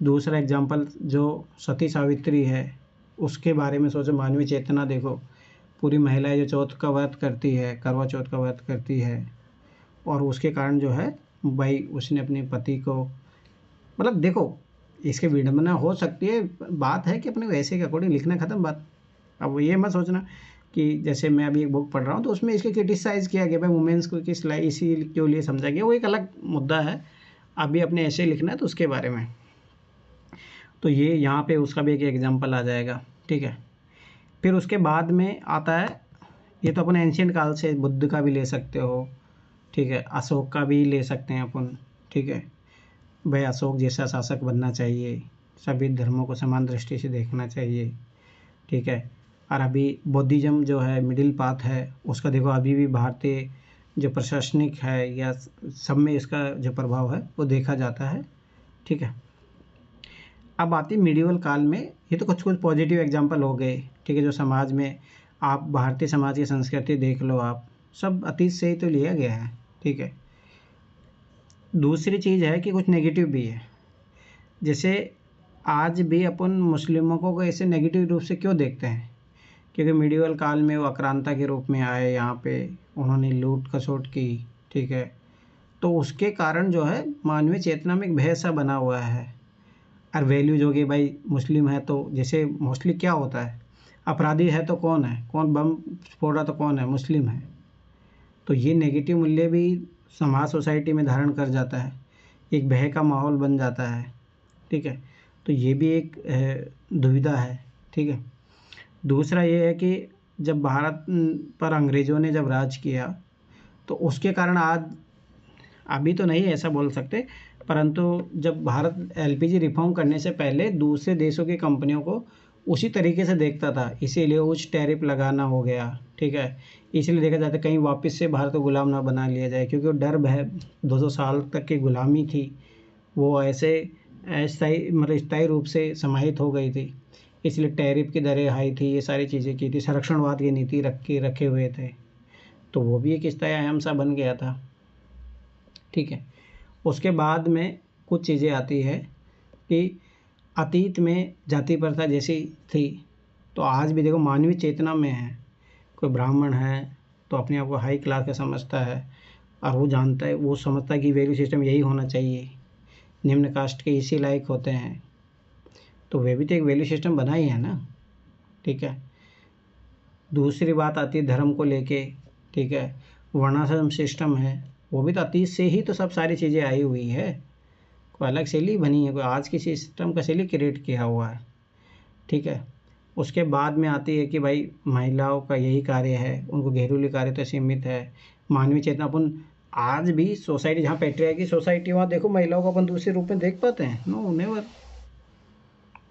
दूसरा एग्जाम्पल जो सती सावित्री है, उसके बारे में सोचो, मानवीय चेतना देखो, पूरी महिलाएं जो चौथ का व्रत करती है, करवा चौथ का व्रत करती है, और उसके कारण जो है भाई उसने अपने पति को, मतलब देखो इसके विडंबना हो सकती है, बात है कि अपने वैसे के अकॉर्डिंग लिखना, ख़त्म बात। अब ये मत सोचना कि जैसे मैं अभी एक बुक पढ़ रहा हूँ तो उसमें इसके क्रिटिसाइज़ किया गया भाई वुमेंस को किस लाइक इसी के लिए समझा गया, वो एक अलग मुद्दा है। अभी अपने ऐसे लिखना है तो उसके बारे में, तो ये यहाँ पे उसका भी एक एग्जांपल आ जाएगा, ठीक है। फिर उसके बाद में आता है, ये तो अपन एंशिएंट काल से बुद्ध का भी ले सकते हो, ठीक है, अशोक का भी ले सकते हैं अपन, ठीक है। भाई अशोक जैसा शासक बनना चाहिए, सभी धर्मों को समान दृष्टि से देखना चाहिए, ठीक है। और अभी बौद्धिज्म जो है मिडिल पाथ है, उसका देखो अभी भी भारतीय जो प्रशासनिक है या सब में इसका जो प्रभाव है वो देखा जाता है, ठीक है। अब आती मिडिवल काल में, ये तो कुछ कुछ पॉजिटिव एग्जांपल हो गए, ठीक है। जो समाज में आप भारतीय समाज की संस्कृति देख लो, आप सब अतीत से ही तो लिया गया है, ठीक है। दूसरी चीज़ है कि कुछ नेगेटिव भी है, जैसे आज भी अपन मुस्लिमों को ऐसे नेगेटिव रूप से क्यों देखते हैं, क्योंकि मिडिवल काल में वो आक्रांता के रूप में आए, यहाँ पे उन्होंने लूट खसोट की, ठीक है। तो उसके कारण जो है मानवीय चेतना में एक भय सा बना हुआ है, और वैल्यूज हो गई भाई मुस्लिम है तो, जैसे मोस्टली क्या होता है, अपराधी है तो कौन है, कौन बम फोड़ रहा तो कौन है, मुस्लिम है। तो ये नेगेटिव मूल्य भी समाज सोसाइटी में धारण कर जाता है, एक भय का माहौल बन जाता है, ठीक है। तो ये भी एक दुविधा है, ठीक है। दूसरा ये है कि जब भारत पर अंग्रेज़ों ने जब राज किया तो उसके कारण आज, अभी तो नहीं ऐसा बोल सकते, परंतु जब भारत एलपीजी रिफॉर्म करने से पहले दूसरे देशों की कंपनियों को उसी तरीके से देखता था, इसीलिए उच्च टैरिफ लगाना हो गया, ठीक है। इसलिए देखा जाता है कहीं वापस से भारत को गुलाम ना बना लिया जाए, क्योंकि वो डर भय 200 साल तक की गुलामी थी, वो ऐसे अस्थायी मतलब स्थायी रूप से समाहित हो गई थी, इसलिए टैरिफ की दरें हाई थी, ये सारी चीज़ें की थी, संरक्षणवाद की नीति रखे हुए थे, तो वो भी एक स्थायी आयाम सा बन गया था, ठीक है। उसके बाद में कुछ चीज़ें आती है कि अतीत में जाति प्रथा जैसी थी, तो आज भी देखो मानवीय चेतना में है, कोई ब्राह्मण है तो अपने आप को हाई क्लास का समझता है और वो जानता है, वो समझता है कि वैल्यू सिस्टम यही होना चाहिए, निम्न कास्ट के इसी लायक होते हैं, तो वे भी तो एक वैल्यू सिस्टम बना ही है ना। ठीक है, दूसरी बात आती है धर्म को लेके। ठीक है, वर्णाश्रम सिस्टम है, वो भी तो अतीत से ही तो सब सारी चीज़ें आई हुई है, कोई अलग शैली बनी है, कोई आज की सिस्टम का शैली क्रिएट किया हुआ है। ठीक है, उसके बाद में आती है कि भाई महिलाओं का यही कार्य है, उनको घरेलू कार्य तो सीमित है। मानवीय चेतना अपन आज भी सोसाइटी, जहाँ पैट्रियार्की सोसाइटी, वहाँ देखो महिलाओं को अपन दूसरे रूप में देख पाते हैं? No never.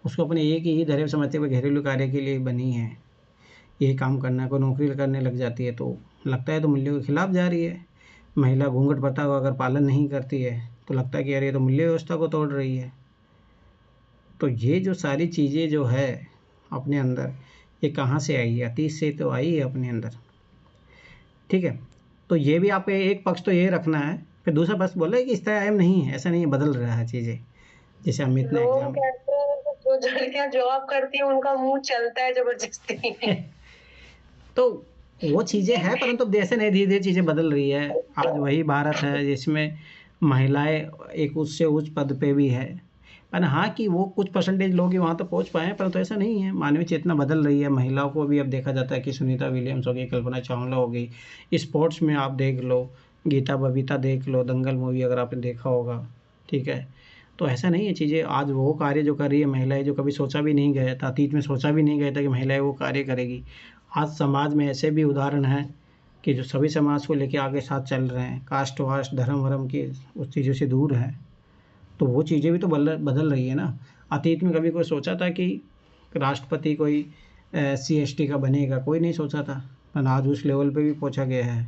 उसको अपने एक ही धैर्य समझते हुए घरेलू कार्य के लिए बनी है, यही काम करना है। कोई नौकरी करने लग जाती है तो लगता है तो मूल्यों के खिलाफ जा रही है। महिला घूंघट प्रथा का अगर पालन नहीं करती है तो लगता है कि यार ये तो मूल्य व्यवस्था को तोड़ रही है। तो ये जो सारी चीज़ें जो है अपने अंदर, ये कहाँ से आई है? अतीत से तो आई है अपने अंदर। ठीक है, तो ये भी आपको एक पक्ष तो ये रखना है, फिर दूसरा पक्ष बोला है कि इस तरह अहम नहीं है, ऐसा नहीं है, बदल रहा है चीज़ें। जैसे अमित ने लोग एग्जाम कहते हैं जो लड़कियां जॉब करती हैं उनका मुंह चलता है जबरदस्ती। तो वो चीज़ें हैं, परंतु ऐसे नहीं, धीरे धीरे चीज़ें बदल रही है। आज वही भारत है जिसमें महिलाएं एक उच्च से उच्च पद पे भी है, पर हाँ कि वो कुछ परसेंटेज लोग ही वहाँ तक पहुँच पाए हैं, परंतु ऐसा नहीं है। मानवीय चेतना बदल रही है, महिलाओं को भी अब देखा जाता है कि सुनीता विलियम्स हो गई, कल्पना चावला हो गई, स्पोर्ट्स में आप देख लो, गीता बबीता देख लो, दंगल मूवी अगर आपने देखा होगा। ठीक है, तो ऐसा नहीं है चीज़ें। आज वो कार्य जो कर रही है महिलाएं, जो कभी सोचा भी नहीं गया था, अतीत में सोचा भी नहीं गया था कि महिलाएं वो कार्य करेगी, आज समाज में ऐसे भी उदाहरण हैं कि जो सभी समाज को लेके आगे साथ चल रहे हैं, कास्ट वास्ट धर्म वरम की उस चीज़ों से दूर हैं। तो वो चीज़ें भी तो बदल रही है ना। अतीत में कभी कोई सोचा था कि राष्ट्रपति कोई SC ST का बनेगा? कोई नहीं सोचा था, पर आज उस लेवल पे भी पहुंचा गया है।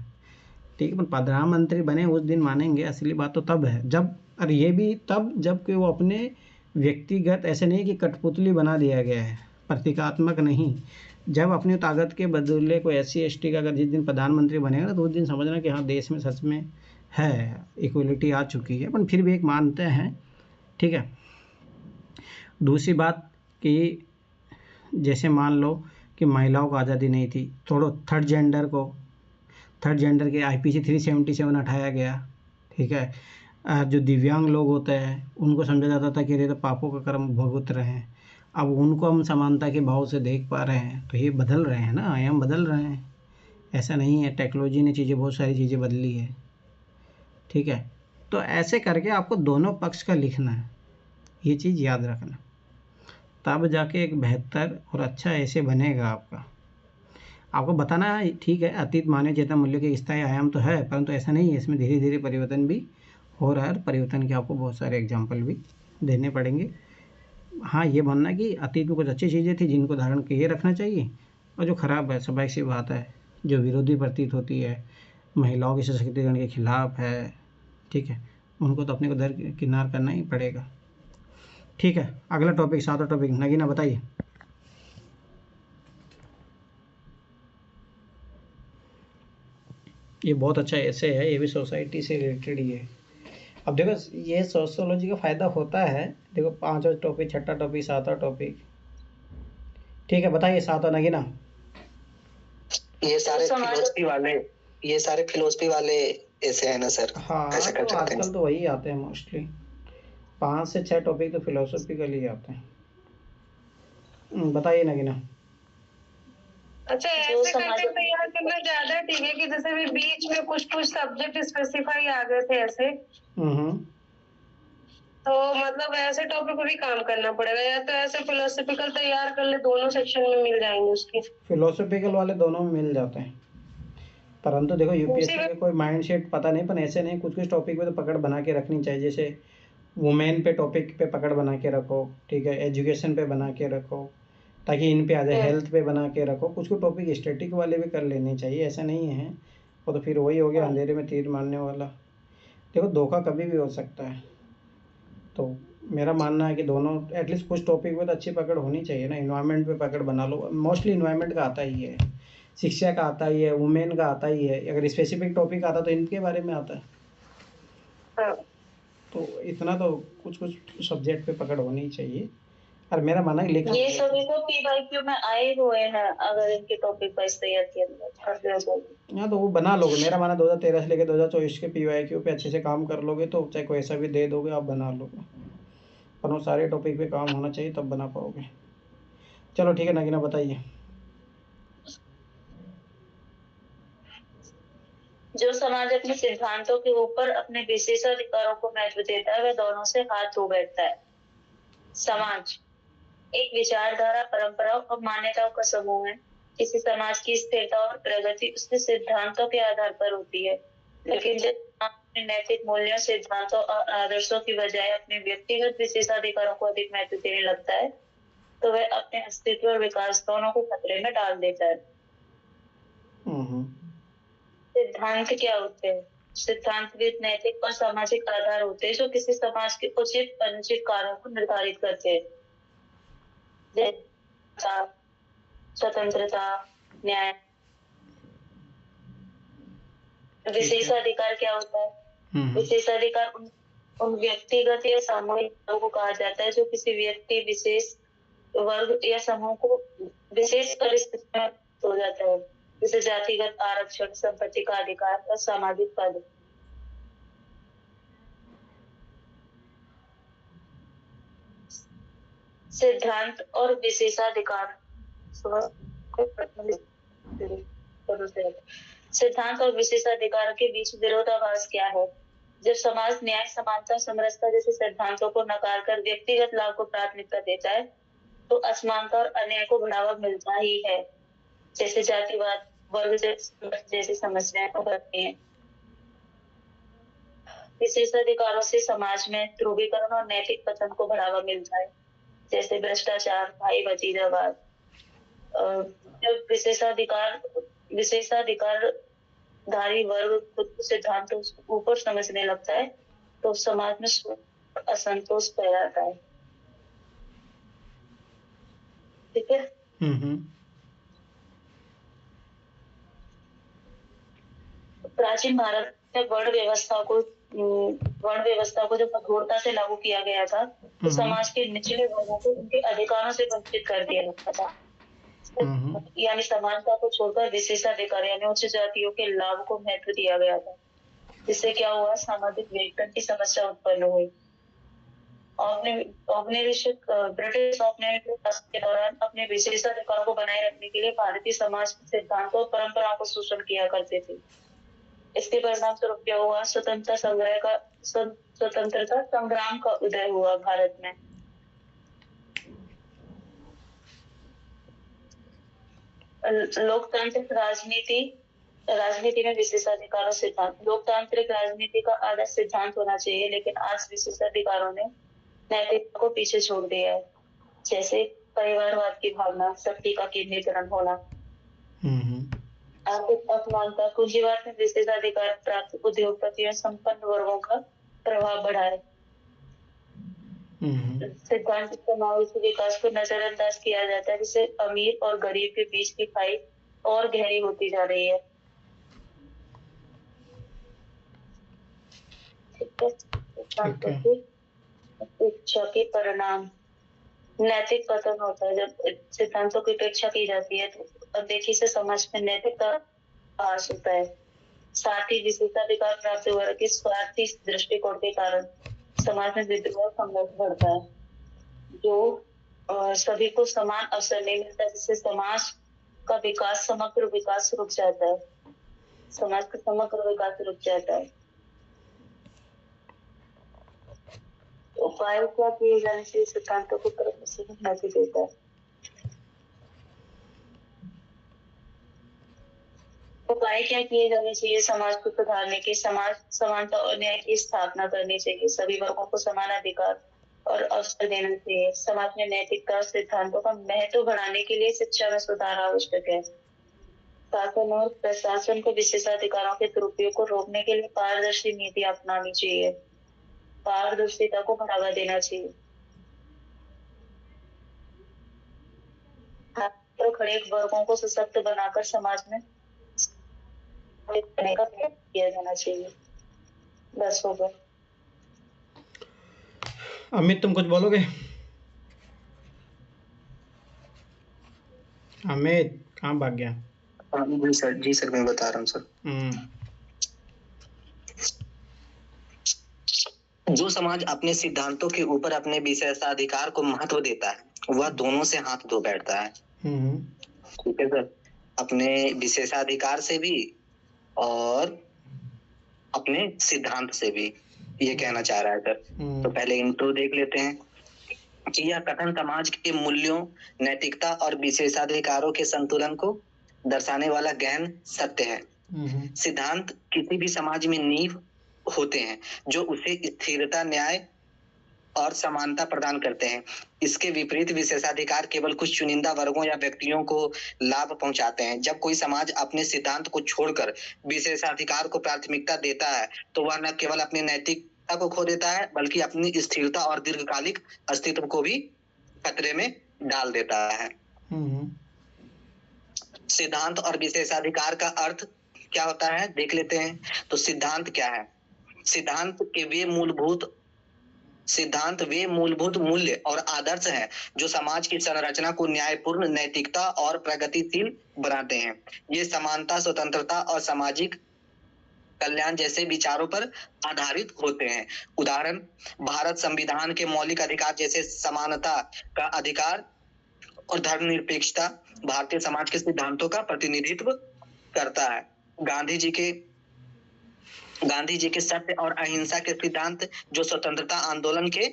ठीक है, पर प्रधानमंत्री बने उस दिन मानेंगे, असली बात तो तब है जब, और ये भी तब जब कि वो अपने व्यक्तिगत, ऐसे नहीं कि कठपुतली बना दिया गया है, प्रतीकात्मक नहीं, जब अपनी ताकत के बदले कोई SC ST का अगर जिस दिन प्रधानमंत्री बनेगा ना, तो उस दिन समझना कि हाँ देश में सच में है, इक्वलिटी आ चुकी है, पर फिर भी एक मानते हैं। ठीक है, दूसरी बात कि जैसे मान लो कि महिलाओं को आज़ादी नहीं थी, थोड़ा थर्ड जेंडर के IPC 377 हटाया गया। ठीक है, जो दिव्यांग लोग होते हैं उनको समझा जाता था कि ये तो पापों का कर्म भुगत रहे हैं, अब उनको हम समानता के भाव से देख पा रहे हैं। तो ये बदल रहे हैं ना, आयाम बदल रहे हैं, ऐसा नहीं है। टेक्नोलॉजी ने चीज़ें, बहुत सारी चीज़ें बदली है। ठीक है, तो ऐसे करके आपको दोनों पक्ष का लिखना है, ये चीज़ याद रखना, तब जाके एक बेहतर और अच्छा ऐसे बनेगा आपका। आपको बताना है, ठीक है, अतीत मानव चेतना मूल्य के स्थायी आयाम तो है, परंतु ऐसा नहीं है, इसमें धीरे धीरे परिवर्तन भी हो रहा है, और परिवर्तन के आपको बहुत सारे एग्जाम्पल भी देने पड़ेंगे। हाँ, ये मानना कि अतीत में कुछ अच्छी चीज़ें थी जिनको धारण किए रखना चाहिए, और जो खराब है, स्वाभाविक सी बात है, जो विरोधी प्रतीत होती है, महिलाओं के सशक्तिकरण के खिलाफ है, ठीक है, उनको तो अपने को दरकिनार करना ही पड़ेगा। ठीक है, अगला टॉपिक, 7वां टॉपिक, नगीना बताइए। ये बहुत अच्छा ऐसे है, ये भी सोसाइटी से रिलेटेड ही है। अब देखो, ये सोशियोलॉजी का फ़ायदा होता है। देखो, 5वां टॉपिक, 6वां टॉपिक, 7वां टॉपिक। ठीक है, बताइए 7वां नगीना। ये सारे फिलोसफी वाले ऐसे है ना सर? हाँ, ऐसा कर तो सकते हैं। आजकल तो वही आते हैं मोस्टली, 5 से 6 टॉपिक तो फिलोसफिकल ही आते हैं। बताइए नगीना। अच्छा, ऐसे करके तैयार करना ज्यादा ठीक है कि जैसे भी बीच में कुछ सब्जेक्ट स्पेसिफाई आ गए थे ऐसे, तो मतलब ऐसे टॉपिक पर भी काम करना पड़ेगा, या तो ऐसे फिलोसफिकल तैयार कर ले, दोनों सेक्शन में मिल जाएंगे उसके। फिलोसफिकल वाले दोनों में मिल जाते हैं, परंतु देखो UPSC के कोई माइंड सेट पता नहीं, पर ऐसे नहीं, कुछ टॉपिक पे तो पकड़ बना के रखनी चाहिए। जैसे वुमेन पे टॉपिक पे पकड़ बना के रखो, ठीक है, एजुकेशन पे बना के रखो, ताकि इन पे आ जाए, हेल्थ पे बना के रखो। कुछ टॉपिक स्टैटिक वाले भी कर लेने चाहिए, ऐसा नहीं है। वो तो फिर वही हो गया अंधेरे में तीर मारने वाला। देखो, धोखा कभी भी हो सकता है, तो मेरा मानना है कि दोनों एटलीस्ट कुछ टॉपिक पे तो अच्छी पकड़ होनी चाहिए ना। इन्वायरमेंट पे पकड़ बना लो, मोस्टली इन्वायरमेंट का आता ही है, शिक्षा का आता ही है, वुमेन का आता ही है। अगर स्पेसिफिक टॉपिक आता तो इनके बारे में आता है। तो इतना तो कुछ सब्जेक्ट पे पकड़ होनी चाहिए। और मेरा मानना है लिखा ये सभी तो पीवाईक्यू में आए हुए हैं, अगर इनके टॉपिक वाइज तैयार किया हाँ तो वो बना लोगे। मेरा माना 2013 से लेकर 2024 के पीवाईक्यू पे अच्छे से काम कर लोगे तो चाहे कोई ऐसा भी दे दोगे आप बना लोगे, पर वो सारे टॉपिक पे काम होना चाहिए तब बना पाओगे। चलो ठीक है नगीना बताइए। जो समाज अपने सिद्धांतों के ऊपर अपने विशेषाधिकारों को महत्व देता है वह दोनों से हाथ धो बैठता है। समाज एक विचारधारा, परंपराओं और मान्यताओं का समूह है। किसी समाज की स्थिरता और प्रगति उसके सिद्धांतों के आधार पर होती है, लेकिन जब अपने नैतिक मूल्यों, सिद्धांतों और आदर्शों की बजाय अपने व्यक्तिगत विशेषाधिकारों को अधिक महत्व देने लगता है तो वह अपने अस्तित्व और विकास दोनों को खतरे में डाल देता है। सिद्धांत क्या होते हैं? सिद्धांत भी नैतिक और सामाजिक आधार होते हैं जो किसी समाज के उचित अनुचित कार्यों को निर्धारित करते हैं, जैसे स्वतंत्रता, न्याय। विशेषाधिकार क्या होता है? विशेषाधिकार उन व्यक्तिगत या सामूहिक को कहा जाता है जो किसी व्यक्ति, विशेष वर्ग या समूह को विशेष परिस्थिति में हो जाता है, जैसे जातिगत आरक्षण, संपत्ति का अधिकार और सामाजिक पद। सिद्धांत और विशेषाधिकार। सिद्धांत और विशेषाधिकार के बीच विरोधाभास क्या है? जब समाज न्याय, समानता, समरसता जैसे सिद्धांतों को नकार कर व्यक्तिगत लाभ को प्राथमिकता देता है तो असमानता और अन्याय को बढ़ावा मिलता ही है, जैसे जातिवाद, वर्ग जैसी समस्याएं उभरती हैं। विशेषाधिकारों से समाज में ध्रुवीकरण और नैतिक पतन को बढ़ावा मिलता है, जैसे भ्रष्टाचार, भाई भतीजावाद। जब विशेषाधिकारधारी वर्ग खुद सिद्धांतों ऊपर समझने लगता है तो समाज में असंतोष फैलाता है। ठीक है। प्राचीन भारत में वर्ण व्यवस्था को जब कठोरता से लागू किया गया था तो समाज के निचले वर्गों को उनके अधिकारों से वंचित कर दिया गया था, यानी समानता को छोड़कर विशेषाधिकार यानी उच्च जातियों के लाभ को महत्व दिया गया था, जिससे क्या हुआ, सामाजिक विघटन की समस्या उत्पन्न हुई। ब्रिटिश के दौरान अपने विशेषाधिकारों को बनाए रखने के लिए भारतीय समाज के सिद्धांतों और परंपराओं को शोषण किया करते थे। इसके परिणाम स्वरूप क्या हुआ, स्वतंत्रता संग्राम का उदय हुआ भारत में। लोकतांत्रिक राजनीति में विशेषाधिकारों सिद्धांत। लोकतांत्रिक राजनीति का आदर्श सिद्धांत होना चाहिए, लेकिन आज विशेषाधिकारों ने नैतिकता को पीछे छोड़ दिया है, जैसे परिवारवाद की भावना, शक्ति का केंद्रीकरण होना, आर्थिक असमानता, पूंजीवाद में विशेषाधिकार प्राप्त उद्योगपतियों, संपन्न वर्गों का प्रभाव बढ़ा है। सिद्धांत समावेशी विकास को नजरअंदाज किया जाता है, जिससे अमीर और गरीब के बीच की खाई और गहरी होती जा रही है। इच्छा के परिणाम नैतिक पतन होता है। जब सिद्धांतों की उपेक्षा की जाती है तो अनदेखी से समाज में नैतिकता ह्रास होता है। साथ ही विशेषाधिकार प्राप्त वर्ग के स्वार्थी दृष्टिकोण के कारण समाज में विद्रोह संघर्ष बढ़ता है, जो सभी को समान अवसर नहीं मिलता, जिससे समाज का विकास, समग्र विकास रुक जाता है। समाज का समग्र विकास रुक जाता है। उपाय क्या किए जाने से सिद्धांतों को महत्व देता है? उपाय क्या किए जाने चाहिए समाज को सुधारने के? समाज समानता और न्याय की स्थापना करनी चाहिए। सभी वर्गों को समान अधिकार और अवसर देना चाहिए। समाज में नैतिकता और सिद्धांतों का महत्व बढ़ाने के लिए शिक्षा में सुधार आवश्यक है। शासन और प्रशासन को विशेषाधिकारों के दुरुपयोग को रोकने के लिए पारदर्शी नीति अपनानी चाहिए। पारदर्शिता को बढ़ावा देना चाहिए। तो खड़े वर्गों को सशक्त बनाकर समाज में करने का प्रयास किया जाना चाहिए। बस हो गया। अमित तुम कुछ बोलोगे? अमित कहाँ भाग गया? जी सर मैं बता रहा हूँ सर। जो समाज अपने सिद्धांतों के ऊपर अपने विशेषाधिकार को महत्व देता है वह दोनों से हाथ धो बैठता है। ठीक है सर, अपने विशेषाधिकार से भी और अपने सिद्धांत से भी, ये कहना चाह रहा है सर। तो पहले इंट्रो देख लेते हैं कि यह कथन समाज के मूल्यों, नैतिकता और विशेषाधिकारों के संतुलन को दर्शाने वाला गहन सत्य है। सिद्धांत किसी भी समाज में नींव होते हैं जो उसे स्थिरता, न्याय और समानता प्रदान करते हैं। इसके विपरीत विशेषाधिकार केवल कुछ चुनिंदा वर्गों या व्यक्तियों को लाभ पहुंचाते हैं। जब कोई समाज अपने सिद्धांत को छोड़कर विशेषाधिकार को प्राथमिकता देता है तो वह न केवल अपनी नैतिकता को खो देता है बल्कि अपनी स्थिरता और दीर्घकालिक अस्तित्व को भी खतरे में डाल देता है। सिद्धांत और विशेषाधिकार का अर्थ क्या होता है देख लेते हैं। तो सिद्धांत क्या है? सिद्धांत वे मूलभूत मूल्य और आदर्श हैं जो समाज की संरचना को न्यायपूर्ण, नैतिकता और प्रगतिशील बनाते हैं। ये समानता, स्वतंत्रता और सामाजिक कल्याण जैसे विचारों पर आधारित होते हैं। उदाहरण, भारत संविधान के मौलिक अधिकार जैसे समानता का अधिकार और धर्मनिरपेक्षता भारतीय समाज के सिद्धांतों का प्रतिनिधित्व करता है। गांधी जी के सत्य और अहिंसा के सिद्धांत जो स्वतंत्रता आंदोलन के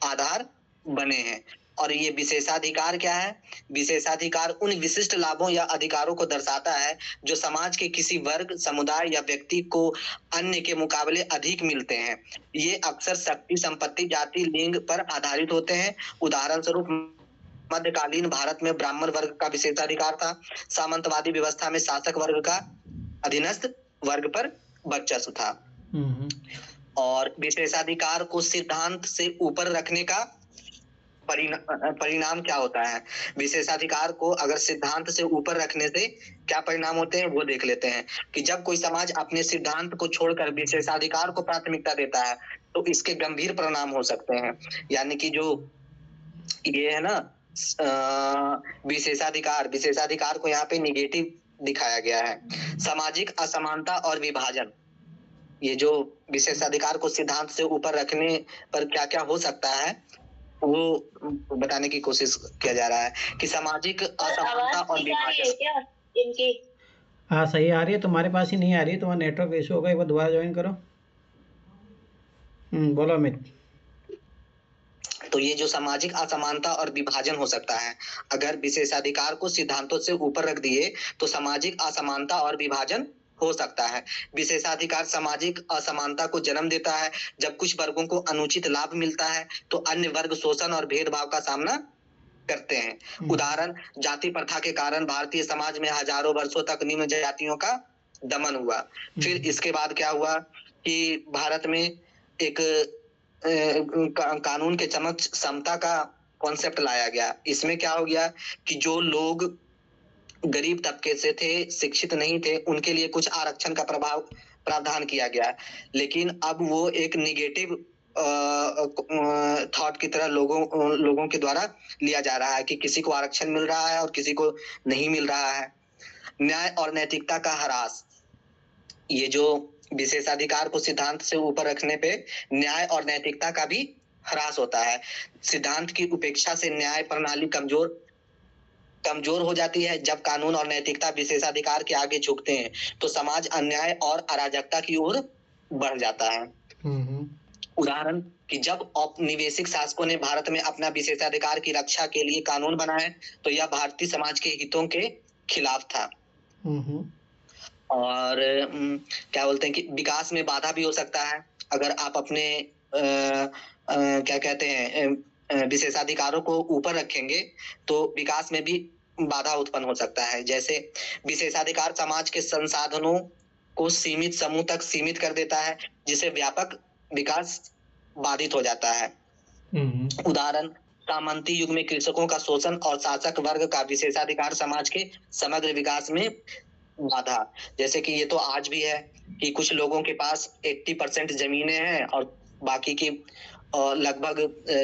आधार बने हैं। और ये विशेषाधिकार क्या है? विशेषाधिकार उन विशिष्ट लाभों या अधिकारों को दर्शाता है जो समाज के किसी वर्ग, समुदाय या व्यक्ति को अन्य के मुकाबले अधिक मिलते हैं। ये अक्सर शक्ति, संपत्ति, जाति, लिंग पर आधारित होते हैं। उदाहरण स्वरूप मध्यकालीन भारत में ब्राह्मण वर्ग का विशेषाधिकार था। सामंतवादी व्यवस्था में शासक वर्ग का अधीनस्थ वर्ग पर वर्चस्व था। और विशेषाधिकार को सिद्धांत से ऊपर रखने का परिणाम क्या होता है? विशेषाधिकार को अगर सिद्धांत से ऊपर रखने से क्या परिणाम होते हैं वो देख लेते हैं कि जब कोई समाज अपने सिद्धांत को छोड़कर विशेषाधिकार को प्राथमिकता देता है तो इसके गंभीर परिणाम हो सकते हैं। यानी कि जो ये है ना विशेषाधिकार को यहाँ पे निगेटिव दिखाया गया है। सामाजिक असमानता और विभाजन, ये जो विशेषाधिकार को सिद्धांत से ऊपर रखने पर क्या क्या हो सकता है वो बताने की कोशिश किया जा रहा है कि सामाजिक असमानता और विभाजन। हाँ सही आ रही है, तुम्हारे पास ही नहीं आ रही है, तुम्हारा नेटवर्क इशू होगा, एक बार दोबारा ज्वाइन करो। बोलो अमित। तो ये जो सामाजिक असमानता और विभाजन हो सकता है, अगर विशेषाधिकार को सिद्धांतों से ऊपर रख दिए तो सामाजिक असमानता और विभाजन हो सकता है। विशेषाधिकार सामाजिक असमानता को जन्म देता है। जब कुछ वर्गों को अनुचित लाभ मिलता है तो अन्य वर्ग शोषण और भेदभाव का सामना करते हैं। उदाहरण, जाति प्रथा के कारण भारतीय समाज में हजारों वर्षों तक निम्न जातियों का दमन हुआ। फिर इसके बाद क्या हुआ कि भारत में एक कानून के समक्ष समता का कॉन्सेप्ट लाया गया। इसमें क्या हो गया कि जो लोग गरीब तबके से थे, शिक्षित नहीं थे, उनके लिए कुछ आरक्षण का प्रावधान किया गया। लेकिन अब वो एक निगेटिव थॉट की तरह लोगों के द्वारा लिया जा रहा है कि किसी को आरक्षण मिल रहा है और किसी को नहीं मिल रहा है। न्याय और नैतिकता का ह्रास, ये जो विशेषाधिकार को सिद्धांत से ऊपर रखने पे न्याय और नैतिकता का भी ह्रास होता है। सिद्धांत की उपेक्षा से न्याय प्रणाली कमजोर हो जाती है। जब कानून और नैतिकता विशेषाधिकार के आगे झुकते हैं तो समाज अन्याय और अराजकता की ओर बढ़ जाता है। उदाहरण कि जब औपनिवेशिक शासकों ने भारत में अपना विशेषाधिकार की रक्षा के लिए कानून बनाए तो यह भारतीय समाज के हितों के खिलाफ था। और क्या बोलते हैं कि विकास में बाधा भी हो सकता है। अगर आप अपने क्या कहते हैं विशेषाधिकारों को ऊपर रखेंगे तो विकास में भी बाधा उत्पन्न हो सकता है। जैसे विशेषाधिकार समाज के संसाधनों को सीमित समूह तक सीमित कर देता है जिससे व्यापक विकास बाधित हो जाता है। उदाहरण, सामंती युग में कृषकों का शोषण और शासक वर्ग का विशेषाधिकार समाज के समग्र विकास में बाधा। जैसे कि ये तो आज भी है कि कुछ लोगों के पास 80% जमीनें हैं और बाकी की लगभग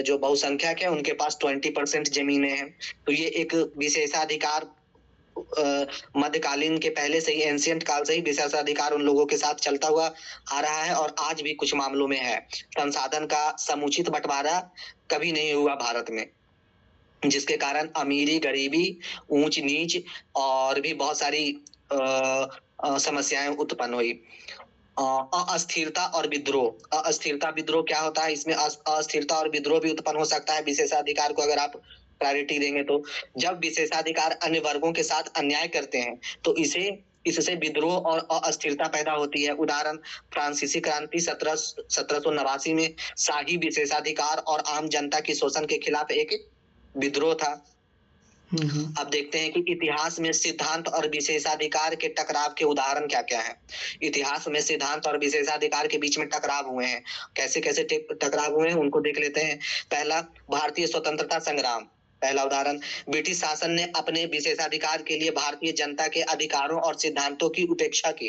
जो बहुसंख्यक है उनके पास 20% जमीनें हैं। तो ये एक विशेषाधिकार मध्यकालीन के पहले से ही, एंशियंट काल से ही विशेषाधिकार उन लोगों के साथ चलता हुआ आ रहा है और आज भी कुछ मामलों में है। संसाधन का समुचित बंटवारा कभी नहीं हुआ भारत में, जिसके कारण अमीरी, गरीबी, ऊंच नीच और भी बहुत सारी समस्याएं उत्पन्न हुई। अस्थिरता और विद्रोह। अस्थिरता विद्रोह क्या होता है? इसमें अस्थिरता और विद्रोह भी उत्पन्न हो सकता है विशेषाधिकार को अगर आप प्रायोरिटी देंगे तो। जब विशेषाधिकार अन्य वर्गों के साथ अन्याय करते हैं तो इससे विद्रोह और अस्थिरता पैदा होती है। उदाहरण, फ्रांसीसी क्रांति 1789 में शाही विशेषाधिकार और आम जनता की शोषण के खिलाफ एक विद्रोह था। अब देखते हैं कि इतिहास में सिद्धांत और विशेषाधिकार के टकराव के उदाहरण क्या क्या हैं। इतिहास में सिद्धांत और विशेषाधिकार के बीच में टकराव हुए हैं। कैसे कैसे टकराव हुए हैं उनको देख लेते हैं। पहला, भारतीय स्वतंत्रता संग्राम। पहला उदाहरण, ब्रिटिश शासन ने अपने विशेषाधिकार के लिए भारतीय जनता के अधिकारों और सिद्धांतों की उपेक्षा की।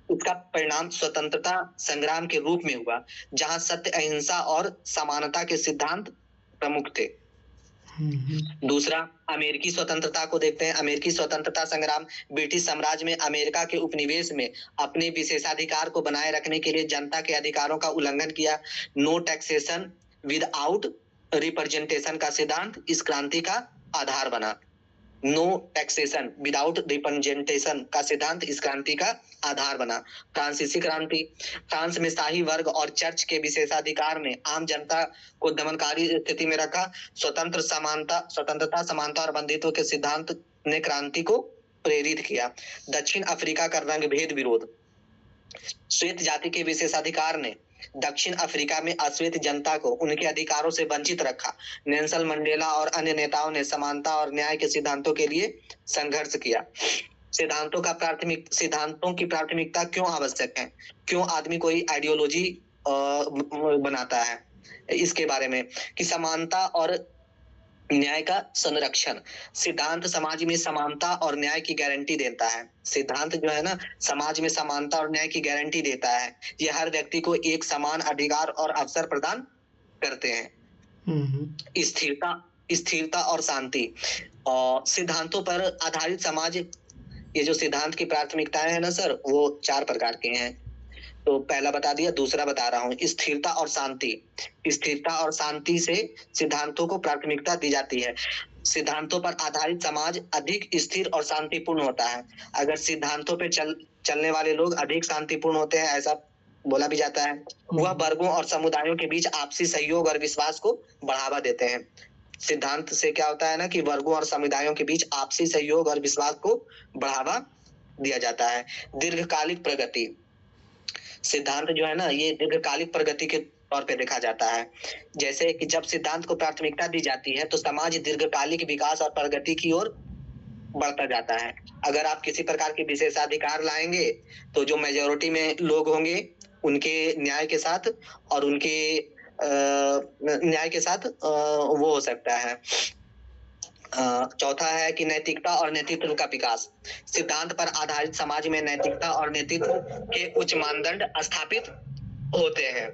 इसका परिणाम स्वतंत्रता संग्राम के रूप में हुआ, जहां सत्य, अहिंसा और समानता के सिद्धांत प्रमुख थे। दूसरा, अमेरिकी स्वतंत्रता को देखते हैं। अमेरिकी स्वतंत्रता संग्राम ब्रिटिश साम्राज्य में अमेरिका के उपनिवेश में अपने विशेषाधिकार को बनाए रखने के लिए जनता के अधिकारों का उल्लंघन किया। नो टैक्सेशन विदाउट रिप्रेजेंटेशन का सिद्धांत इस क्रांति का आधार बना। नो टैक्सेशन विदाउट रिप्रेजेंटेशन का सिद्धांत इस क्रांति का आधार बना। फ्रांसीसी क्रांति। फ्रांस में शाही वर्ग और चर्च के विशेषाधिकार ने आम जनता को दमनकारी स्थिति में रखा। स्वतंत्रता, समानता और बंदित्व के सिद्धांत ने क्रांति को प्रेरित किया। दक्षिण अफ्रीका का रंगभेद विरोध। श्वेत जाति के विशेषाधिकार ने दक्षिण अफ्रीका में अश्वेत जनता को उनके अधिकारों से वंचित रखा। नेल्सन मंडेला और अन्य नेताओं ने समानता और न्याय के सिद्धांतों के लिए संघर्ष किया। सिद्धांतों की प्राथमिकता क्यों आवश्यक है? क्यों आदमी कोई आइडियोलॉजी बनाता है? इसके बारे में कि समानता और न्याय का संरक्षण। सिद्धांत समाज में समानता और न्याय की गारंटी देता है। सिद्धांत जो है ना, समाज में समानता और न्याय की गारंटी देता है। ये हर व्यक्ति को एक समान अधिकार और अवसर प्रदान करते हैं। स्थिरता और शांति। और सिद्धांतों पर आधारित समाज, ये जो सिद्धांत की प्राथमिकताएं हैं ना सर, वो 4 प्रकार के हैं। तो पहला बता दिया, दूसरा बता रहा हूँ, स्थिरता और शांति। स्थिरता और शांति से सिद्धांतों को प्राथमिकता दी जाती है। सिद्धांतों पर आधारित समाज अधिक स्थिर और शांतिपूर्ण होता है। अगर सिद्धांतों पे चलने वाले लोग अधिक शांतिपूर्ण होते हैं, ऐसा बोला भी जाता है। वह वर्गों और समुदायों के बीच आपसी सहयोग और विश्वास को बढ़ावा देते हैं। सिद्धांत से क्या होता है ना कि वर्गों और समुदायों के बीच आपसी सहयोग और विश्वास को बढ़ावा दिया जाता है। दीर्घकालिक प्रगति। सिद्धांत जो है ना, ये दीर्घकालिक प्रगति के तौर पे देखा जाता है। जैसे कि जब सिद्धांत को प्राथमिकता दी जाती है तो समाज दीर्घकालिक विकास और प्रगति की ओर बढ़ता जाता है। अगर आप किसी प्रकार के विशेषाधिकार लाएंगे तो जो मेजोरिटी में लोग होंगे उनके न्याय के साथ और उनके वो हो सकता है। चौथा है कि नैतिकता और नेतृत्व का विकास। सिद्धांत पर आधारित समाज में नैतिकता और नेतृत्व के उच्च मानदंड स्थापित होते हैं।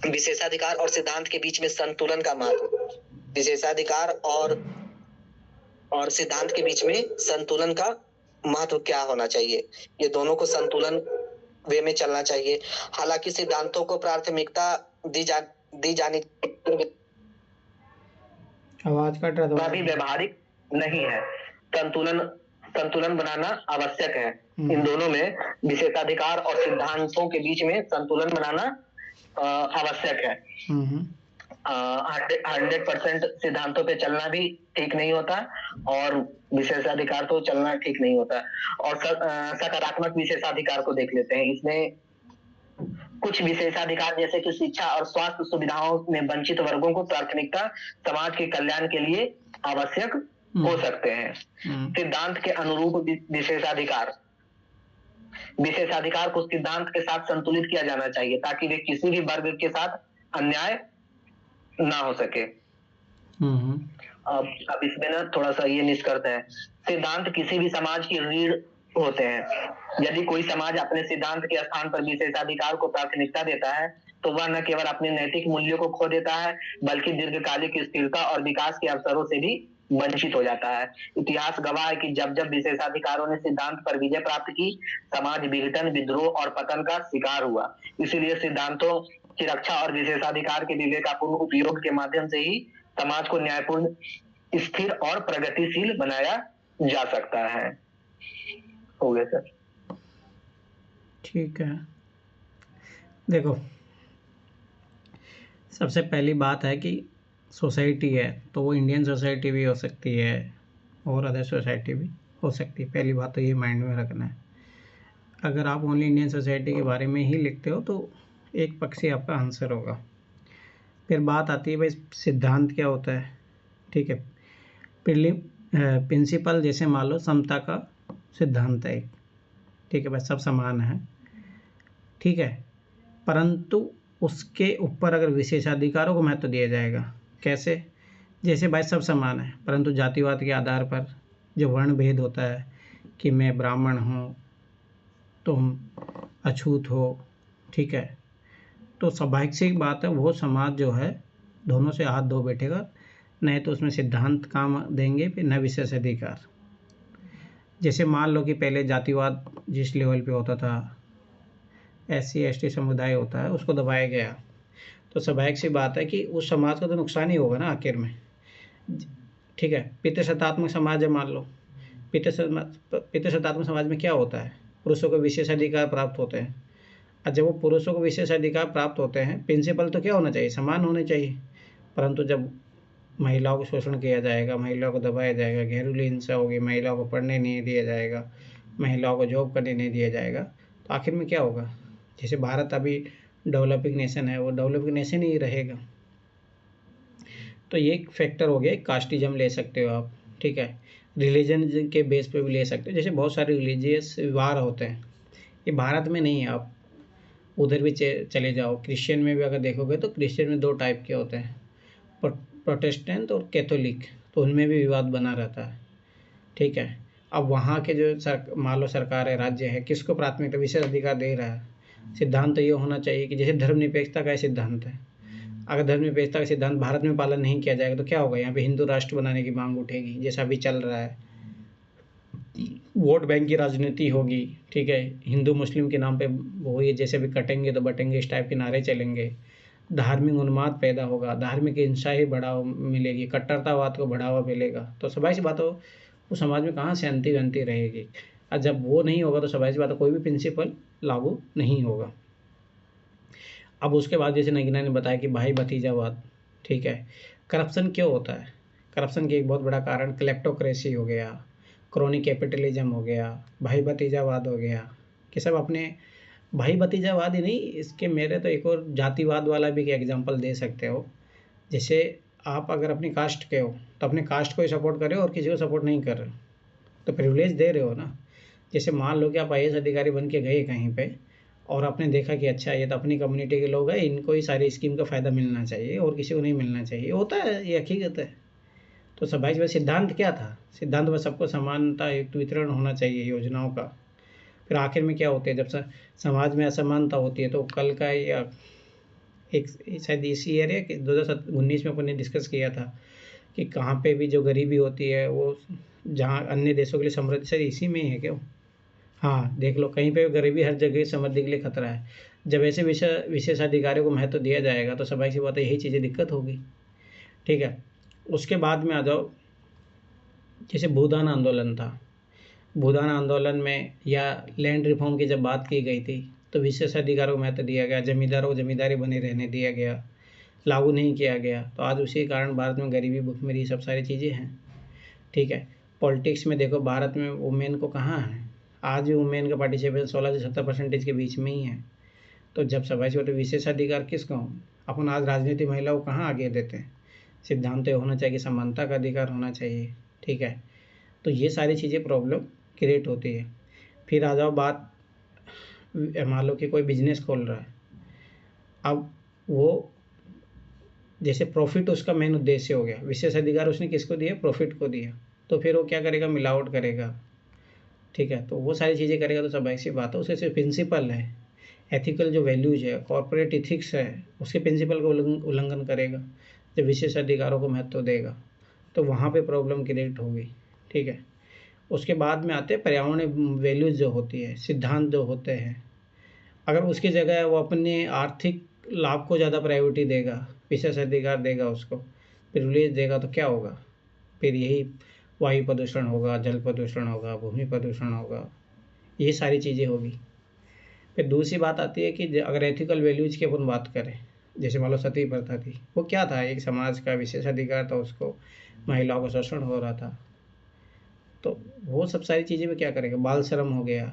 विशेषाधिकार और सिद्धांत के बीच में संतुलन का महत्व। विशेषाधिकार और सिद्धांत के बीच में संतुलन का महत्व क्या होना चाहिए? ये दोनों को संतुलन वे में चलना चाहिए। हालांकि सिद्धांतों को प्राथमिकता दी जानी आवाज कट रहा था, भी व्यवहारिक नहीं है। संतुलन बनाना आवश्यक है। इन दोनों में विशेषाधिकार और सिद्धांतों के बीच में संतुलन बनाना आवश्यक है। 100% सिद्धांतों पे चलना भी ठीक नहीं होता और विशेषाधिकार तो चलना ठीक नहीं होता। और सकारात्मक विशेषाधिकार को देख लेते हैं। इसमें कुछ विशेषाधिकार जैसे कि शिक्षा और स्वास्थ्य सुविधाओं में वंचित वर्गों को प्राथमिकता समाज के कल्याण के लिए आवश्यक हो सकते हैं। सिद्धांत के अनुरूप विशेषाधिकार को सिद्धांत के साथ संतुलित किया जाना चाहिए ताकि वे किसी भी वर्ग के साथ अन्याय ना हो सके। अब इसमें ना थोड़ा सा ये निष्कर्ष है, सिद्धांत किसी भी समाज की रीढ़ होते हैं। यदि कोई समाज अपने सिद्धांत के स्थान पर विशेषाधिकार को प्राथमिकता देता है तो वह न केवल अपने नैतिक मूल्यों को खो देता है बल्कि दीर्घकालिक स्थिरता और विकास के अवसरों से भी वंचित हो जाता है। इतिहास गवाह है कि जब जब विशेषाधिकारों ने सिद्धांत पर विजय प्राप्त की, समाज विघटन, विद्रोह और पतन का शिकार हुआ। इसीलिए सिद्धांतों की रक्षा और विशेषाधिकार के विवेकपूर्ण उपयोग के माध्यम से ही समाज को न्यायपूर्ण, स्थिर और प्रगतिशील बनाया जा सकता है। हो गया सर। ठीक है, देखो सबसे पहली बात है कि सोसाइटी है तो वो इंडियन सोसाइटी भी हो सकती है और अदर सोसाइटी भी हो सकती है। पहली बात तो ये माइंड में रखना है। अगर आप ओनली इंडियन सोसाइटी के बारे में ही लिखते हो तो एक पक्षी आपका आंसर होगा। फिर बात आती है भाई सिद्धांत क्या होता है। ठीक है, प्रिंसिपल जैसे मान लो समता का सिद्धांत है। ठीक है भाई, सब समान है। ठीक है, परंतु उसके ऊपर अगर विशेषाधिकारों को महत्व दिया जाएगा। कैसे? जैसे भाई सब समान है परंतु जातिवाद के आधार पर जो वर्ण भेद होता है कि मैं ब्राह्मण हूँ, तुम अछूत हो। ठीक है, तो स्वाभाविक सी बात है वो समाज जो है दोनों से हाथ धो बैठेगा, नहीं तो उसमें सिद्धांत काम देंगे फिर न विशेषाधिकार। जैसे मान लो कि पहले जातिवाद जिस लेवल पे होता था, SC ST समुदाय होता है, उसको दबाया गया, तो स्वाभाविक सी बात है कि उस समाज का तो नुकसान ही होगा ना आखिर में। ठीक है, पितृसत्तात्मक समाज है मान लो, पितृसत्तात्मक समाज में क्या होता है, पुरुषों को विशेषाधिकार प्राप्त होते हैं। और जब वो पुरुषों को विशेषाधिकार प्राप्त होते हैं, प्रिंसिपल तो क्या होना चाहिए, समान होने चाहिए। परंतु जब महिलाओं को शोषण किया जाएगा, महिलाओं को दबाया जाएगा, घरेलू हिंसा होगी, महिलाओं को पढ़ने नहीं दिया जाएगा, महिलाओं को जॉब करने नहीं दिया जाएगा, तो आखिर में क्या होगा। जैसे भारत अभी डेवलपिंग नेशन है, वो डेवलपिंग नेशन ही रहेगा। तो ये एक फैक्टर हो गया, कास्टिज्म ले सकते हो आप। ठीक है, रिलीजन के बेस पे भी ले सकते हो। जैसे बहुत सारे रिलीजियस वार होते हैं, ये भारत में नहीं है, आप उधर भी चले जाओ। क्रिश्चियन में भी अगर देखोगे तो क्रिश्चियन में 2 टाइप के होते हैं, प्रोटेस्टेंट और कैथोलिक, तो उनमें भी विवाद बना रहता है। ठीक है, अब वहाँ के जो मान लो सरकार है, राज्य है, किसको प्राथमिकता विशेष अधिकार दे रहा है। सिद्धांत तो ये होना चाहिए कि जैसे धर्मनिरपेक्षता का सिद्धांत है, अगर धर्मनिरपेक्षता का सिद्धांत भारत में पालन नहीं किया जाएगा तो क्या होगा, यहाँ पे हिंदू राष्ट्र बनाने की मांग उठेगी, जैसा अभी चल रहा है। वोट बैंक की राजनीति होगी। ठीक है, हिंदू मुस्लिम के नाम पे वो ये जैसे भी कटेंगे तो बटेंगे इस टाइप के नारे चलेंगे। धार्मिक उन्माद पैदा होगा, धार्मिक हिंसा ही बढ़ावा मिलेगी, कट्टरतावाद को बढ़ावा मिलेगा। तो स्वाभाविक सी बात हो उस समाज में कहाँ शांति वंती रहेगी। और जब वो नहीं होगा तो स्वाभाविक सी बात है कोई भी प्रिंसिपल लागू नहीं होगा। अब उसके बाद जैसे नगीना ने बताया कि भाई भतीजावाद। ठीक है, करप्शन क्यों होता है, करप्शन के एक बहुत बड़ा कारण क्लेप्टोक्रेसी हो गया, क्रोनिक कैपिटलिज्म हो गया, भाई भतीजावाद हो गया, कि सब अपने भाई भतीजावाद ही नहीं, इसके मेरे तो एक और जातिवाद वाला भी एग्जांपल दे सकते हो। जैसे आप अगर अपनी कास्ट के हो तो अपने कास्ट को ही सपोर्ट कर रहे हो और किसी को सपोर्ट नहीं कर रहे हो, तो प्रिविलेज दे रहे हो ना। जैसे मान लो कि आप IAS अधिकारी बन के गए कहीं पे और आपने देखा कि अच्छा ये तो अपनी कम्युनिटी के लोग हैं, इनको ही सारी स्कीम का फ़ायदा मिलना चाहिए और किसी को नहीं मिलना चाहिए, होता है, ये हकीकत है। तो स्वाभाविक बात सिद्धांत क्या था, सिद्धांत में सबको समानता युक्त वितरण होना चाहिए योजनाओं का। फिर आखिर में क्या होते हैं, जब समाज में असमानता होती है तो कल का या एक शायद इसी ईयर है कि 2019 में अपन ने डिस्कस किया था कि कहाँ पे भी जो गरीबी होती है वो जहाँ अन्य देशों के लिए समृद्धि, सर इसी में ही है क्या। हाँ देख लो, कहीं पे गरीबी हर जगह समृद्धि के लिए खतरा है। जब ऐसे विशेषाधिकारियों को महत्व दिया जाएगा तो स्वाभाविक सी बात है यही चीज़ें दिक्कत होगी। ठीक है, उसके बाद में आ जाओ, जैसे भूदान आंदोलन था, भूदान आंदोलन में या लैंड रिफॉर्म की जब बात की गई थी तो विशेषाधिकारों को महत्व दिया गया, जमींदारों को जमींदारी बने रहने दिया गया, लागू नहीं किया गया। तो आज उसी कारण भारत में गरीबी, भुखमरी, सब सारी चीज़ें हैं। ठीक है, पॉलिटिक्स में देखो भारत में वुमेन को कहाँ है, आज भी वुमेन का पार्टिसिपेशन 16 से 17% के बीच में ही है। तो जब स्वाभाविक बात है विशेषाधिकार किसको, अपन आज राजनीति महिलाओं को कहाँ आगे देते हैं। सिद्धांत तो होना चाहिए, समानता का अधिकार होना चाहिए। ठीक है, तो ये सारी चीज़ें प्रॉब्लम क्रिएट होती है। फिर आ जाओ बात, मान लो कि कोई बिजनेस खोल रहा है, अब वो जैसे प्रॉफिट उसका मेन उद्देश्य हो गया, विशेषाधिकार उसने किसको दिया, प्रॉफिट को दिया, तो फिर वो क्या करेगा, मिलावट करेगा। ठीक है, तो वो सारी चीज़ें करेगा तो स्वाभाविक सी बात है उसके सिर्फ प्रिंसिपल है, एथिकल जो वैल्यूज है, कॉर्पोरेट इथिक्स है, उसके प्रिंसिपल का उल्लंघन करेगा जब विशेषाधिकारों को महत्व देगा। तो वहाँ पे प्रॉब्लम क्रिएट होगी। ठीक है, उसके बाद में आते हैं पर्यावरण वैल्यूज जो होती है, सिद्धांत जो होते हैं। अगर उसकी जगह वो अपने आर्थिक लाभ को ज़्यादा प्रायोरिटी देगा, विशेष अधिकार देगा, उसको प्रिविलेज देगा, तो क्या होगा? फिर यही वायु प्रदूषण होगा, जल प्रदूषण होगा, भूमि प्रदूषण होगा, ये सारी चीज़ें होगी। फिर दूसरी बात आती है कि अगर एथिकल वैल्यूज की अपन बात करें, जैसे मान लो सती प्रथा थी, वो क्या था? एक समाज का विशेष अधिकार था, उसको महिलाओं का शोषण हो रहा था। तो वो सब सारी चीज़ें में क्या करेगा? बाल श्रम हो गया,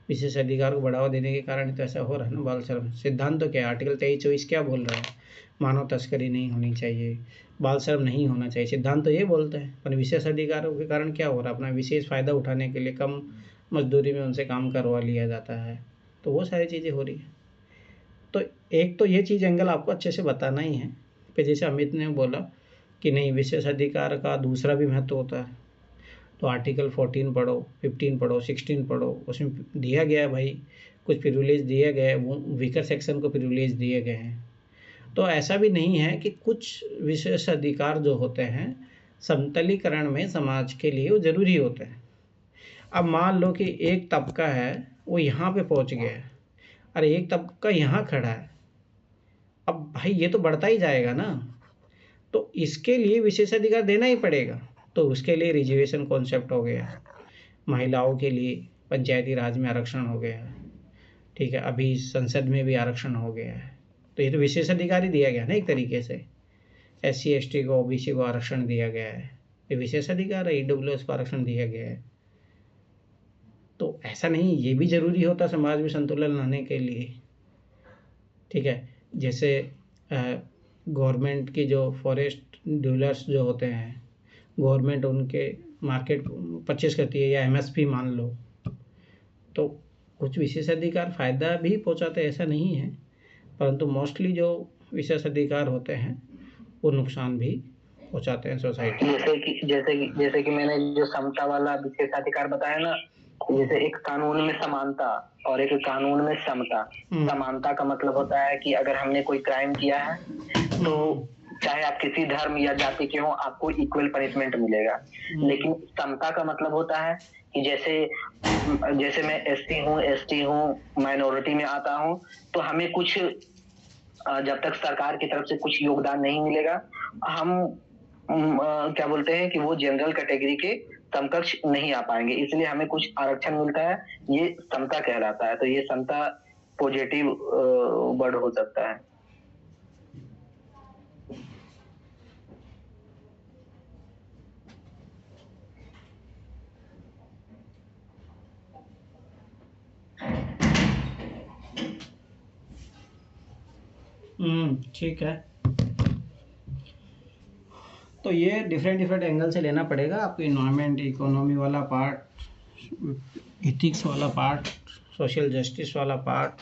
विशेष अधिकार को बढ़ावा देने के कारण तो ऐसा हो रहा है ना, बाल श्रम। सिद्धांत तो क्या है? आर्टिकल 23-24 क्या बोल रहा है? मानव तस्करी नहीं होनी चाहिए, बाल श्रम नहीं होना चाहिए, सिद्धांत तो ये बोलते हैं। पर विशेष अधिकारों के कारण क्या हो रहा है? अपना विशेष फ़ायदा उठाने के लिए कम मजदूरी में उनसे काम करवा लिया जाता है। तो वो सारी चीज़ें हो रही है। तो एक तो ये चीज़ एंगल आपको अच्छे से बताना ही है। फिर जैसे अमित ने बोला कि नहीं, विशेष अधिकार का दूसरा भी महत्व होता है, तो आर्टिकल 14 पढ़ो, 15 पढ़ो, 16 पढ़ो, उसमें दिया गया है भाई, कुछ प्रिविलेज दिए गए, वो वीकर सेक्शन को प्रिविलेज दिए गए हैं। तो ऐसा भी नहीं है कि कुछ विशेष अधिकार जो होते हैं समतलीकरण में समाज के लिए वो ज़रूरी होते हैं। अब मान लो कि एक तबका है वो यहाँ पे पहुँच गया है, अरे एक तबका यहाँ खड़ा है, अब भाई ये तो बढ़ता ही जाएगा ना, तो इसके लिए विशेषाधिकार देना ही पड़ेगा। तो उसके लिए रिजर्वेशन कॉन्सेप्ट हो गया, महिलाओं के लिए पंचायती राज में आरक्षण हो गया, ठीक है, अभी संसद में भी आरक्षण हो गया है। तो ये तो विशेषाधिकार ही दिया गया ना एक तरीके से। SC ST को, OBC को आरक्षण दिया गया है, ये विशेषाधिकार है। EWS को आरक्षण दिया गया है। तो ऐसा नहीं, ये भी ज़रूरी होता समाज में संतुलन लाने के लिए। ठीक है, जैसे गवर्नमेंट की जो फॉरेस्ट डीलर्स जो होते हैं, गवर्नमेंट उनके मार्केट परचेस करती है, या MSP मान लो, तो कुछ विशेषाधिकार फ़ायदा भी पहुंचाते हैं, ऐसा नहीं है, परंतु मोस्टली जो विशेषाधिकार होते हैं वो नुकसान भी पहुंचाते हैं सोसाइटी। जैसे कि मैंने जो समता वाला विशेषाधिकार बताया ना, जैसे एक कानून में समानता और एक कानून में समता। समानता का मतलब होता है कि अगर हमने कोई क्राइम किया है तो चाहे आप किसी धर्म या जाति के हो, आपको इक्वल पनिशमेंट मिलेगा। लेकिन समता का मतलब होता है कि जैसे मैं SC हूँ, ST हूँ, माइनॉरिटी में आता हूँ, तो हमें कुछ जब तक सरकार की तरफ से कुछ योगदान नहीं मिलेगा, हम क्या बोलते हैं कि वो जनरल कैटेगरी के समकक्ष नहीं आ पाएंगे, इसलिए हमें कुछ आरक्षण मिलता है, ये समता कहलाता है। तो ये समता पॉजिटिव वर्ड हो सकता है। ठीक है, तो ये डिफरेंट एंगल से लेना पड़ेगा आपको। इन्वायरमेंट, इकोनॉमी वाला पार्ट, एथिक्स वाला पार्ट, सोशल जस्टिस वाला पार्ट,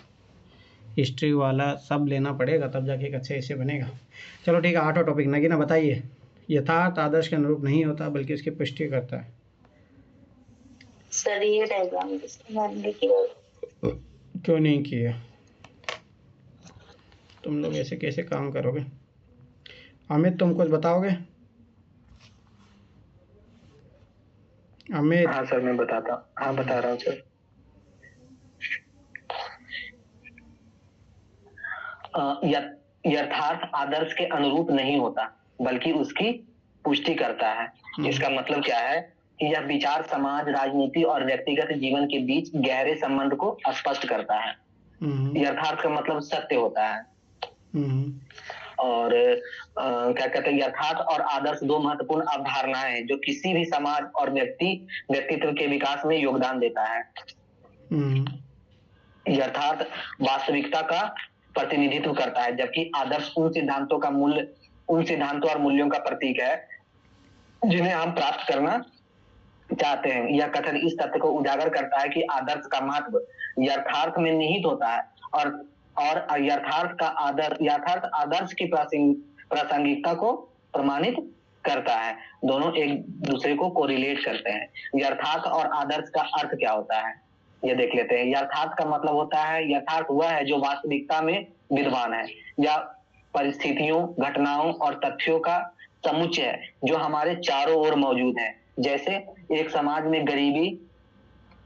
हिस्ट्री वाला, सब लेना पड़ेगा, तब जाके एक अच्छे ऐसे बनेगा। चलो ठीक है, 8वां टॉपिक। नगीना बताइए। यथार्थ आदर्श के अनुरूप नहीं होता बल्कि उसकी पुष्टि करता है। सर ये डायग्राम क्यों नहीं किया? तुम लोग ऐसे कैसे काम करोगे? अमित तुम कुछ बताओगे? अमित? हाँ सर, मैं बताता हूँ। हाँ बता रहा हूँ सर। यथार्थ आदर्श के अनुरूप नहीं होता बल्कि उसकी पुष्टि करता है। इसका मतलब क्या है कि यह विचार समाज, राजनीति और व्यक्तिगत जीवन के बीच गहरे संबंध को स्पष्ट करता है। यथार्थ का मतलब सत्य होता है। और क्या कहते हैं, यथार्थ और आदर्श दो महत्वपूर्ण अवधारणाएं हैं जो किसी भी समाज और व्यक्तित्व के विकास में योगदान देता है। यथार्थ वास्तविकता का प्रतिनिधित्व करता है, जबकि आदर्श उन सिद्धांतों और मूल्यों का प्रतीक है जिन्हें हम प्राप्त करना चाहते हैं। यह कथन इस तथ्य को उजागर करता है कि आदर्श का महत्व यथार्थ में निहित होता है और यथार्थ आदर्श की प्रासंगिकता को प्रमाणित करता है। दोनों एक दूसरे को कोरिलेट करते हैं। यथार्थ और आदर्श का अर्थ क्या होता है ये देख लेते हैं। यथार्थ का मतलब होता है, यथार्थ वह है जो वास्तविकता में विद्यमान है या परिस्थितियों, घटनाओं और तथ्यों का समुच्चय है जो हमारे चारों ओर मौजूद है। जैसे एक समाज में गरीबी,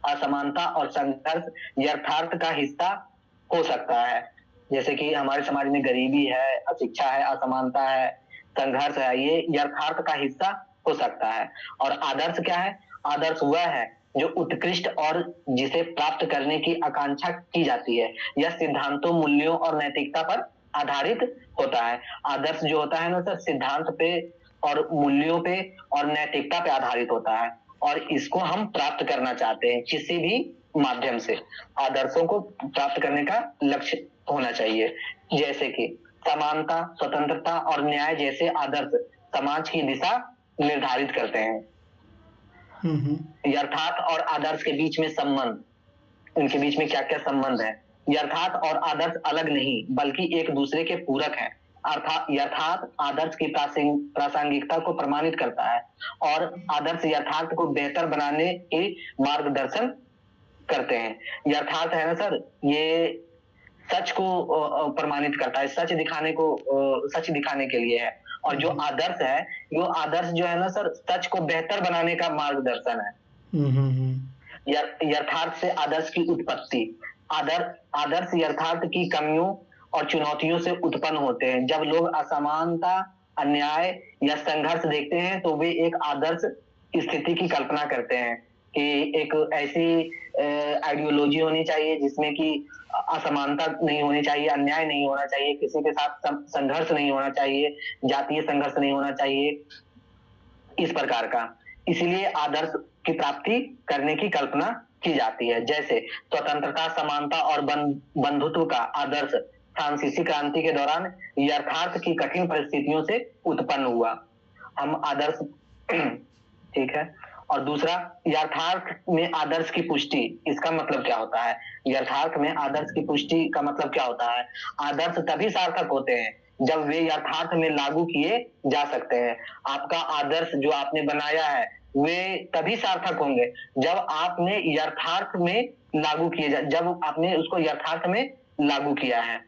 असमानता और संघर्ष यथार्थ का हिस्सा हो सकता है। जैसे कि हमारे समाज में गरीबी है, अशिक्षा है, असमानता है, संघर्ष है, ये यथार्थ का हिस्सा हो सकता है। और आदर्श क्या है? आदर्श वह है जो उत्कृष्ट और जिसे प्राप्त करने की आकांक्षा की जाती है। यह सिद्धांतों, मूल्यों और नैतिकता पर आधारित होता है। आदर्श जो होता है ना सर, सिद्धांत पे और मूल्यों पे और नैतिकता पे आधारित होता है, और इसको हम प्राप्त करना चाहते हैं किसी भी माध्यम से। आदर्शों को प्राप्त करने का लक्ष्य होना चाहिए। जैसे कि समानता, स्वतंत्रता और न्याय जैसे आदर्श समाज की दिशा निर्धारित करते हैं। यथार्थ और आदर्श के बीच में संबंध, इनके बीच में क्या क्या संबंध है? यथार्थ और आदर्श अलग नहीं बल्कि एक दूसरे के पूरक हैं। अर्थात यथार्थ आदर्श की प्रासंगिकता को प्रमाणित करता है और आदर्श यथार्थ को बेहतर बनाने के मार्गदर्शन करते हैं। यथार्थ है ना सर, ये सच को प्रमाणित करता है, सच दिखाने के लिए है। और जो आदर्श है, जो आदर्श जो है ना सर, सच को बेहतर बनाने का मार्गदर्शन है। यथार्थ से आदर्श की उत्पत्ति, आदर्श यथार्थ की कमियों और चुनौतियों से उत्पन्न होते हैं। जब लोग असमानता, अन्याय या संघर्ष देखते हैं तो वे एक आदर्श स्थिति की कल्पना करते हैं कि एक ऐसी आइडियोलॉजी होनी चाहिए जिसमें कि असमानता नहीं होनी चाहिए, अन्याय नहीं होना चाहिए, किसी के साथ संघर्ष नहीं होना चाहिए, जातीय संघर्ष नहीं होना चाहिए, इस प्रकार का। इसीलिए आदर्श की प्राप्ति करने की कल्पना की जाती है। जैसे स्वतंत्रता, समानता और बंधुत्व का आदर्श फ्रांसीसी क्रांति के दौरान यथार्थ की कठिन परिस्थितियों से उत्पन्न हुआ। हम आदर्श ठीक है। और दूसरा, यथार्थ में आदर्श की पुष्टि, इसका मतलब क्या होता है? यथार्थ में आदर्श की पुष्टि का मतलब क्या होता है? आदर्श तभी सार्थक होते हैं जब वे यथार्थ में लागू किए जा सकते हैं। आपका आदर्श जो आपने बनाया है वे तभी सार्थक होंगे जब आपने यथार्थ में लागू किए, जब आपने उसको यथार्थ में लागू किया है।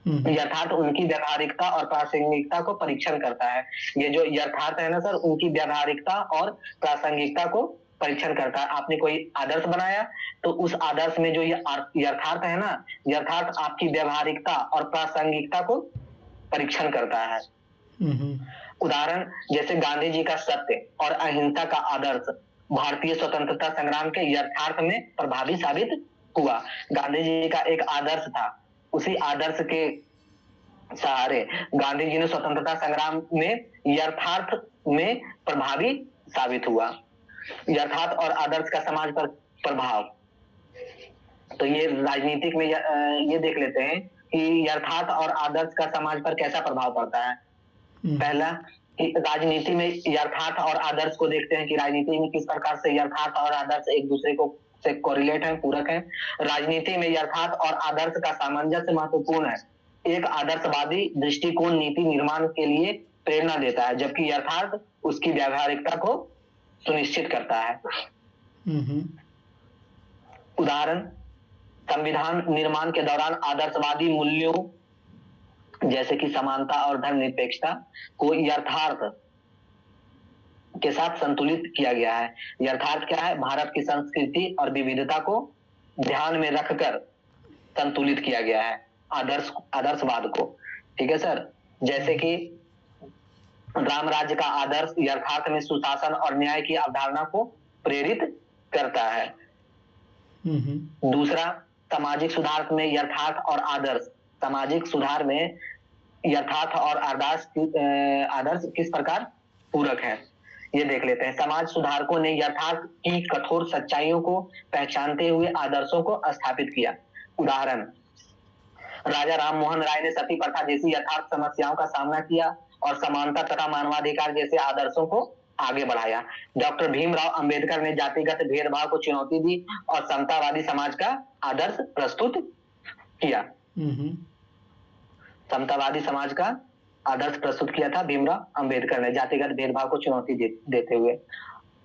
यथार्थ उनकी व्यावहारिकता और प्रासंगिकता को परीक्षण करता है। ये जो यथार्थ है ना सर, उनकी व्यावहारिकता और प्रासंगिकता को परीक्षण करता है। आपने कोई आदर्श बनाया तो उस आदर्श में जो ये यथार्थ है ना, यथार्थ आपकी व्यावहारिकता और प्रासंगिकता को परीक्षण करता है। उदाहरण, जैसे गांधी जी का सत्य और अहिंसा का आदर्श भारतीय स्वतंत्रता संग्राम के यथार्थ में प्रभावी साबित हुआ। गांधी जी का एक आदर्श था, उसी आदर्श के सहारे गांधी जी ने स्वतंत्रता संग्राम में यथार्थ में प्रभावी साबित हुआ। यथार्थ और आदर्श का समाज पर प्रभाव, तो ये राजनीतिक में ये देख लेते हैं कि यथार्थ और आदर्श का समाज पर कैसा प्रभाव पड़ता है। पहला, राजनीति में यथार्थ और आदर्श को देखते हैं कि राजनीति में किस प्रकार से यथार्थ और आदर्श एक दूसरे को से कोरिलेट है, पूरक है। राजनीति में यथार्थ और आदर्श का सामंजस्य महत्वपूर्ण है। एक आदर्शवादी दृष्टिकोण नीति निर्माण के लिए प्रेरणा देता है, जबकि यथार्थ उसकी व्यावहारिकता को सुनिश्चित करता है। उदाहरण, संविधान निर्माण के दौरान आदर्शवादी मूल्यों जैसे कि समानता और धर्मनिरपेक्षता को यथार्थ के साथ संतुलित किया गया है। यथार्थ क्या है? भारत की संस्कृति और विविधता को ध्यान में रखकर संतुलित किया गया है आदर्शवाद को। ठीक है सर। जैसे कि राम राज्य का आदर्श यथार्थ में सुशासन और न्याय की अवधारणा को प्रेरित करता है। दूसरा, सामाजिक सुधार में यथार्थ और आदर्श, सामाजिक सुधार में यथार्थ और आदर्श किस प्रकार पूरक है, ये देख लेते हैं। समाज सुधारकों ने यथार्थ की कठोर सच्चाइयों को पहचानते हुए आदर्शों को स्थापित किया। उदाहरण, राजा राम मोहन राय ने सती प्रथा जैसी यथार्थ समस्याओं का सामना किया और समानता तथा मानवाधिकार जैसे आदर्शों को आगे बढ़ाया। डॉक्टर भीमराव अंबेडकर ने जातिगत भेदभाव को चुनौती दी और समतावादी समाज का आदर्श प्रस्तुत किया। समतावादी समाज का आदर्श प्रस्तुत किया था भीमराव अंबेडकर ने, जातिगत भेदभाव को चुनौती देते हुए।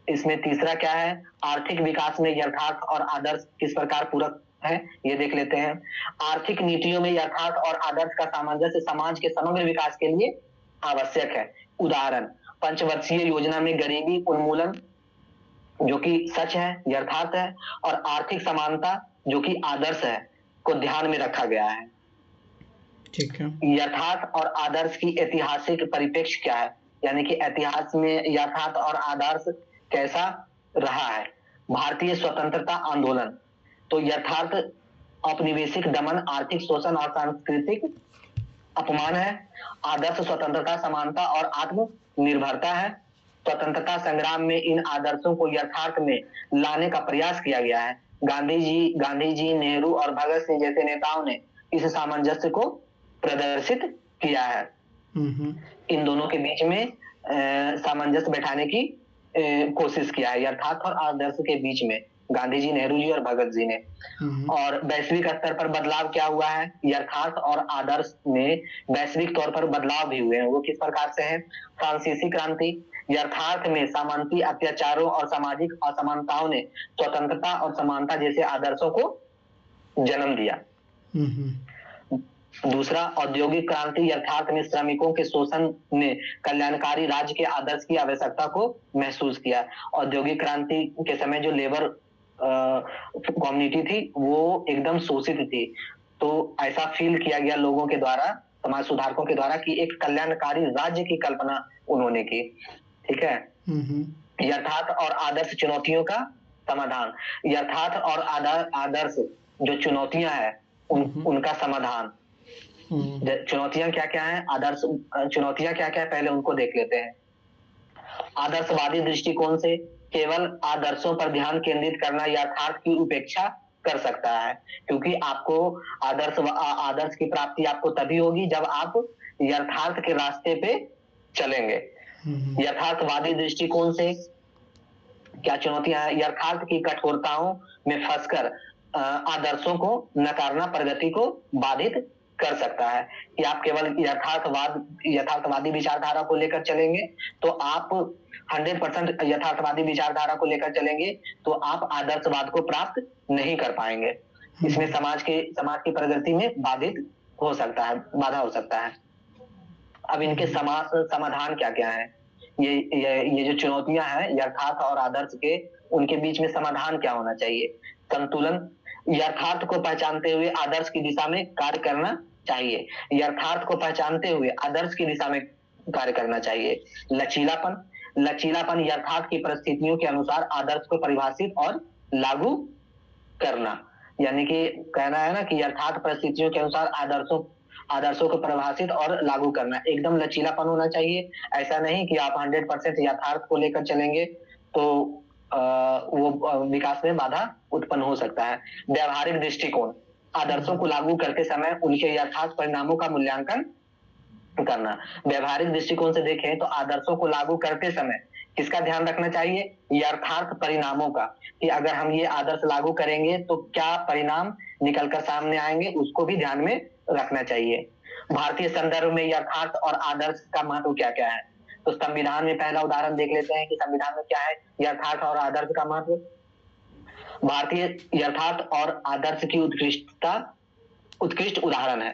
इसमें तीसरा क्या है? आर्थिक विकास में यथार्थ और आदर्श किस प्रकार पूरक है, ये देख लेते हैं। आर्थिक नीतियों में यथार्थ और आदर्श का सामंजस्य समाज के समग्र विकास के लिए आवश्यक है। उदाहरण, पंचवर्षीय योजना में गरीबी उन्मूलन जो कि सच है, यथार्थ है, और आर्थिक समानता जो कि आदर्श है को ध्यान में रखा गया है। ठीक है। यथार्थ और आदर्श की ऐतिहासिक परिप्रेक्ष्य क्या है, यानी कि इतिहास में यथार्थ और आदर्श कैसा रहा है। भारतीय स्वतंत्रता आंदोलन, तो यथार्थ औपनिवेशिक दमन, आर्थिक शोषण और सांस्कृतिक अपमान है। आदर्श स्वतंत्रता, समानता और आत्मनिर्भरता है। स्वतंत्रता संग्राम में इन आदर्शों को यथार्थ में लाने का प्रयास किया गया है। गांधी जी, नेहरू और भगत सिंह जैसे नेताओं ने इस सामंजस्य को प्रदर्शित किया है। इन दोनों के बीच में सामंजस्य बैठाने की कोशिश किया है, यथार्थ और आदर्श के बीच में, गांधी जी, नेहरू जी और भगत जी ने। और वैश्विक स्तर पर बदलाव क्या हुआ है, यथार्थ और आदर्श में वैश्विक तौर पर बदलाव भी हुए हैं। वो किस प्रकार से है, फ्रांसीसी क्रांति, यथार्थ में सामंती अत्याचारों और सामाजिक असमानताओं ने स्वतंत्रता और समानता जैसे आदर्शों को जन्म दिया। दूसरा, औद्योगिक क्रांति, यथार्थ में श्रमिकों के शोषण ने कल्याणकारी राज्य के आदर्श की आवश्यकता को महसूस किया। औद्योगिक क्रांति के समय जो लेबर कम्युनिटी थी वो एकदम शोषित थी, तो ऐसा फील किया गया लोगों के द्वारा, समाज सुधारकों के द्वारा, कि एक कल्याणकारी राज्य की कल्पना उन्होंने की। ठीक है। यथार्थ और आदर्श चुनौतियों का समाधान, यथार्थ और आदर्श जो चुनौतियां हैं उनका समाधान। चुनौतियां क्या क्या है, आदर्श चुनौतियां क्या क्या है, पहले उनको देख लेते हैं। आदर्शवादी दृष्टिकोण से केवल आदर्शों पर ध्यान केंद्रित करना यथार्थ की उपेक्षा कर सकता है, क्योंकि आपको आदर्श की प्राप्ति आपको तभी होगी जब आप यथार्थ के रास्ते पे चलेंगे। यथार्थवादी दृष्टिकोण से क्या चुनौतियां हैं, यथार्थ की कठोरताओं में फंसकर आदर्शों को नकारना प्रगति को बाधित कर सकता है। कि आप केवल यथार्थवादी विचारधारा को लेकर चलेंगे तो आप 100% यथार्थवादी विचारधारा को लेकर चलेंगे तो आप आदर्शवाद को प्राप्त नहीं कर पाएंगे। इसमें समाज की प्रगति में बाधित हो सकता है, बाधा हो सकता है। अब इनके समाधान क्या क्या है, ये जो चुनौतियां हैं यथार्थ और आदर्श के, उनके बीच में समाधान क्या होना चाहिए। संतुलन, यथार्थ को पहचानते हुए आदर्श की दिशा में कार्य करना चाहिए। यथार्थ को पहचानते हुए आदर्श की दिशा में कार्य करना चाहिए। लचीलापन यथार्थ की परिस्थितियों के अनुसार आदर्श को परिभाषित और लागू करना, यानी कि कहना है ना कि यथार्थ परिस्थितियों के अनुसार आदर्शों को परिभाषित और लागू करना। एकदम लचीलापन होना चाहिए, ऐसा नहीं कि आप 100% यथार्थ को लेकर चलेंगे तो वो विकास में बाधा उत्पन्न हो सकता है। व्यवहारिक दृष्टिकोण, आदर्शों को लागू करते समय उनके यथार्थ परिणामों का मूल्यांकन करना। व्यवहारिक दृष्टिकोण से देखें तो आदर्शों को लागू करते समय किसका ध्यान रखना चाहिए, यथार्थ परिणामों का, कि अगर हम ये आदर्श लागू करेंगे तो क्या परिणाम निकलकर सामने आएंगे, उसको भी ध्यान में रखना चाहिए। भारतीय संदर्भ में यथार्थ और आदर्श का महत्व क्या क्या है, तो संविधान में पहला उदाहरण देख लेते हैं कि संविधान में क्या है यथार्थ और आदर्श का महत्व। भारतीय यथार्थ और आदर्श की उत्कृष्ट उदाहरण है।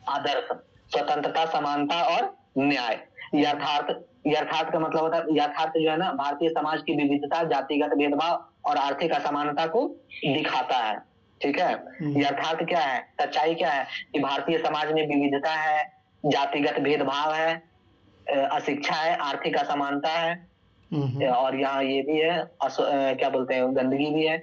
आदर्श, स्वतंत्रता, समानता और न्याय। यथार्थ का मतलब होता है, यथार्थ जो है ना भारतीय समाज की विविधता, जातिगत भेदभाव और आर्थिक असमानता को दिखाता है। ठीक है। यथार्थ क्या है, सच्चाई क्या है कि भारतीय समाज में विविधता है, जातिगत भेदभाव है, अशिक्षा है, आर्थिक असमानता है, और यहाँ ये भी है क्या बोलते हैं, गंदगी भी है।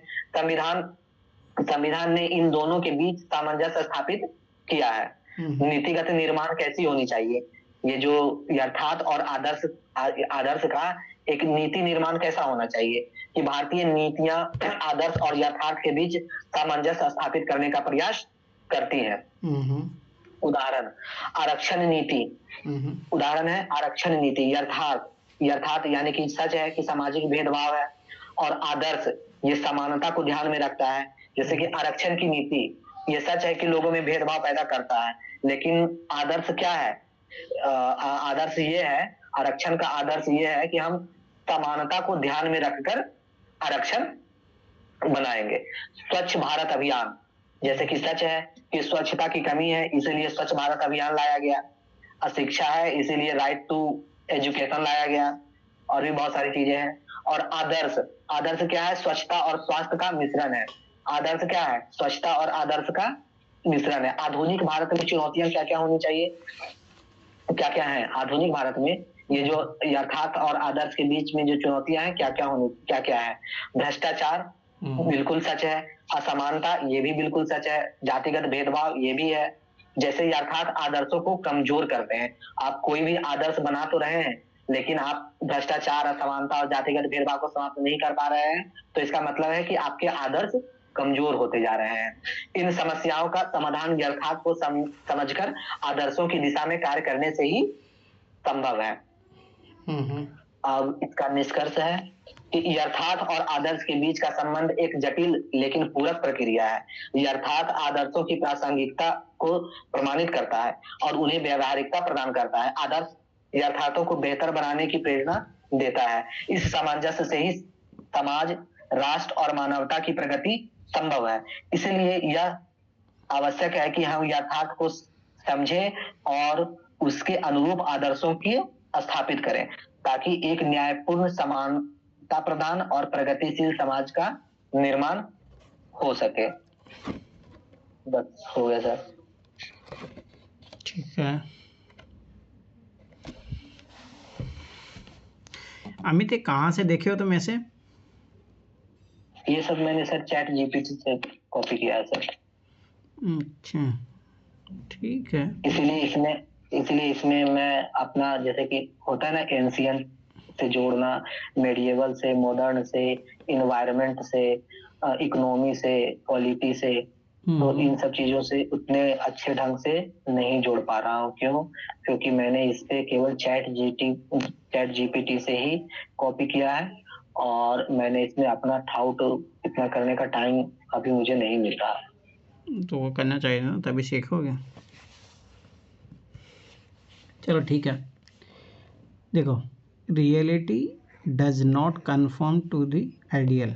संविधान ने इन दोनों के बीच सामंजस्य स्थापित किया है। नीतिगत निर्माण कैसी होनी चाहिए, ये जो यथार्थ और आदर्श का एक नीति निर्माण कैसा होना चाहिए कि भारतीय नीतियां आदर्श और यथार्थ के बीच सामंजस्य स्थापित करने का प्रयास करती हैं। उदाहरण, आरक्षण नीति। उदाहरण है आरक्षण नीति। यथार्थ यानी कि सच है कि सामाजिक भेदभाव है, और आदर्श ये समानता को ध्यान में रखता है। जैसे कि आरक्षण की नीति ये सच है कि लोगों में भेदभाव पैदा करता है, लेकिन आदर्श क्या है, आदर्श ये है, आरक्षण का आदर्श ये है कि हम समानता को ध्यान में रखकर आरक्षण बनाएंगे। स्वच्छ भारत अभियान, जैसे कि सच है कि स्वच्छता की कमी है, इसलिए स्वच्छ भारत अभियान लाया गया। अशिक्षा है, इसीलिए राइट टू एजुकेशन लाया गया, और भी बहुत सारी चीजें हैं। और आदर्श, आदर्श क्या है? स्वच्छता और स्वास्थ्य का मिश्रण है। आदर्श क्या है? स्वच्छता और आदर्श का मिश्रण है। आधुनिक भारत में चुनौतियां क्या क्या होनी चाहिए, क्या क्या है आधुनिक भारत में? ये जो यथार्थ और आदर्श के बीच में जो चुनौतियां हैं, क्या क्या है? भ्रष्टाचार बिल्कुल सच है, असमानता ये भी बिल्कुल सच है, जातिगत भेदभाव ये भी है। जैसे यथार्थ आदर्शों को कमजोर करते हैं। आप कोई भी आदर्श बना तो रहे हैं, लेकिन आप भ्रष्टाचार, असमानता और जातिगत भेदभाव को समाप्त नहीं कर पा रहे हैं, तो इसका मतलब है कि आपके आदर्श कमजोर होते जा रहे हैं। इन समस्याओं का समाधान यथार्थ को समझकर आदर्शों की दिशा में कार्य करने से ही संभव है। अब इसका निष्कर्ष है कि यथार्थ और आदर्श के बीच का संबंध एक जटिल लेकिन पूरक प्रक्रिया है। यथार्थ आदर्शों की प्रासंगिकता को प्रमाणित करता है और उन्हें व्यवहारिकता प्रदान करता है। आदर्श यथार्थों को बेहतर बनाने की प्रेरणा देता है। इस सामंजस्य से ही समाज, राष्ट्र और मानवता की प्रगति संभव है। इसलिए यह आवश्यक है कि हम यथार्थ को समझें और उसके अनुरूप आदर्शों की स्थापित करें, ताकि एक न्यायपूर्ण, समानता प्रदान और प्रगतिशील समाज का निर्माण हो सके। बस हो गया सर। ठीक है अमित, कहाँ से देखे हो तुम ऐसे? ये सब मैंने सर चैट जीपीटी से कॉपी किया है सर। अच्छा, ठीक है। इसलिए इसमें मैं अपना, जैसे कि होता है ना, एंशियंट से जोड़ना, मेडिएवल से, मॉडर्न से, इन्वायरमेंट से, इकोनॉमी से, पॉलिटी से, तो इन सब चीजों से उतने अच्छे ढंग से नहीं जोड़ पा रहा हूँ। क्यों? क्योंकि मैंने इस पे केवल चैट जीपीटी से ही कॉपी किया है, और मैंने इसमें अपना थाउट इतना करने का टाइम अभी मुझे नहीं मिल रहा। तो वो करना चाहिए ना, तभी सीखोगे। चलो ठीक है, देखो, reality does not confirm to the ideal.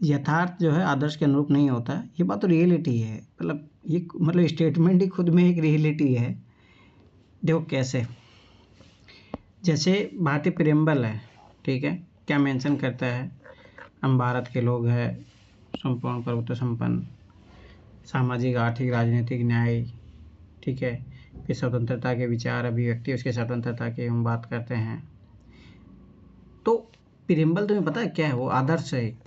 यथार्थ जो है आदर्श के अनुरूप नहीं होता, ये बात तो रियलिटी है। मतलब स्टेटमेंट ही खुद में एक रियलिटी है। देखो कैसे, जैसे भारतीय प्रियम्बल है, ठीक है, क्या मेंशन करता है? हम भारत के लोग हैं, संपूर्ण प्रभुत्व संपन्न, सामाजिक, आर्थिक, राजनीतिक न्याय, ठीक है, फिर स्वतंत्रता के विचार अभिव्यक्ति, उसके स्वतंत्रता की हम बात करते हैं। तो प्रियम्बल तुम्हें पता है क्या है? वो आदर्श है एक,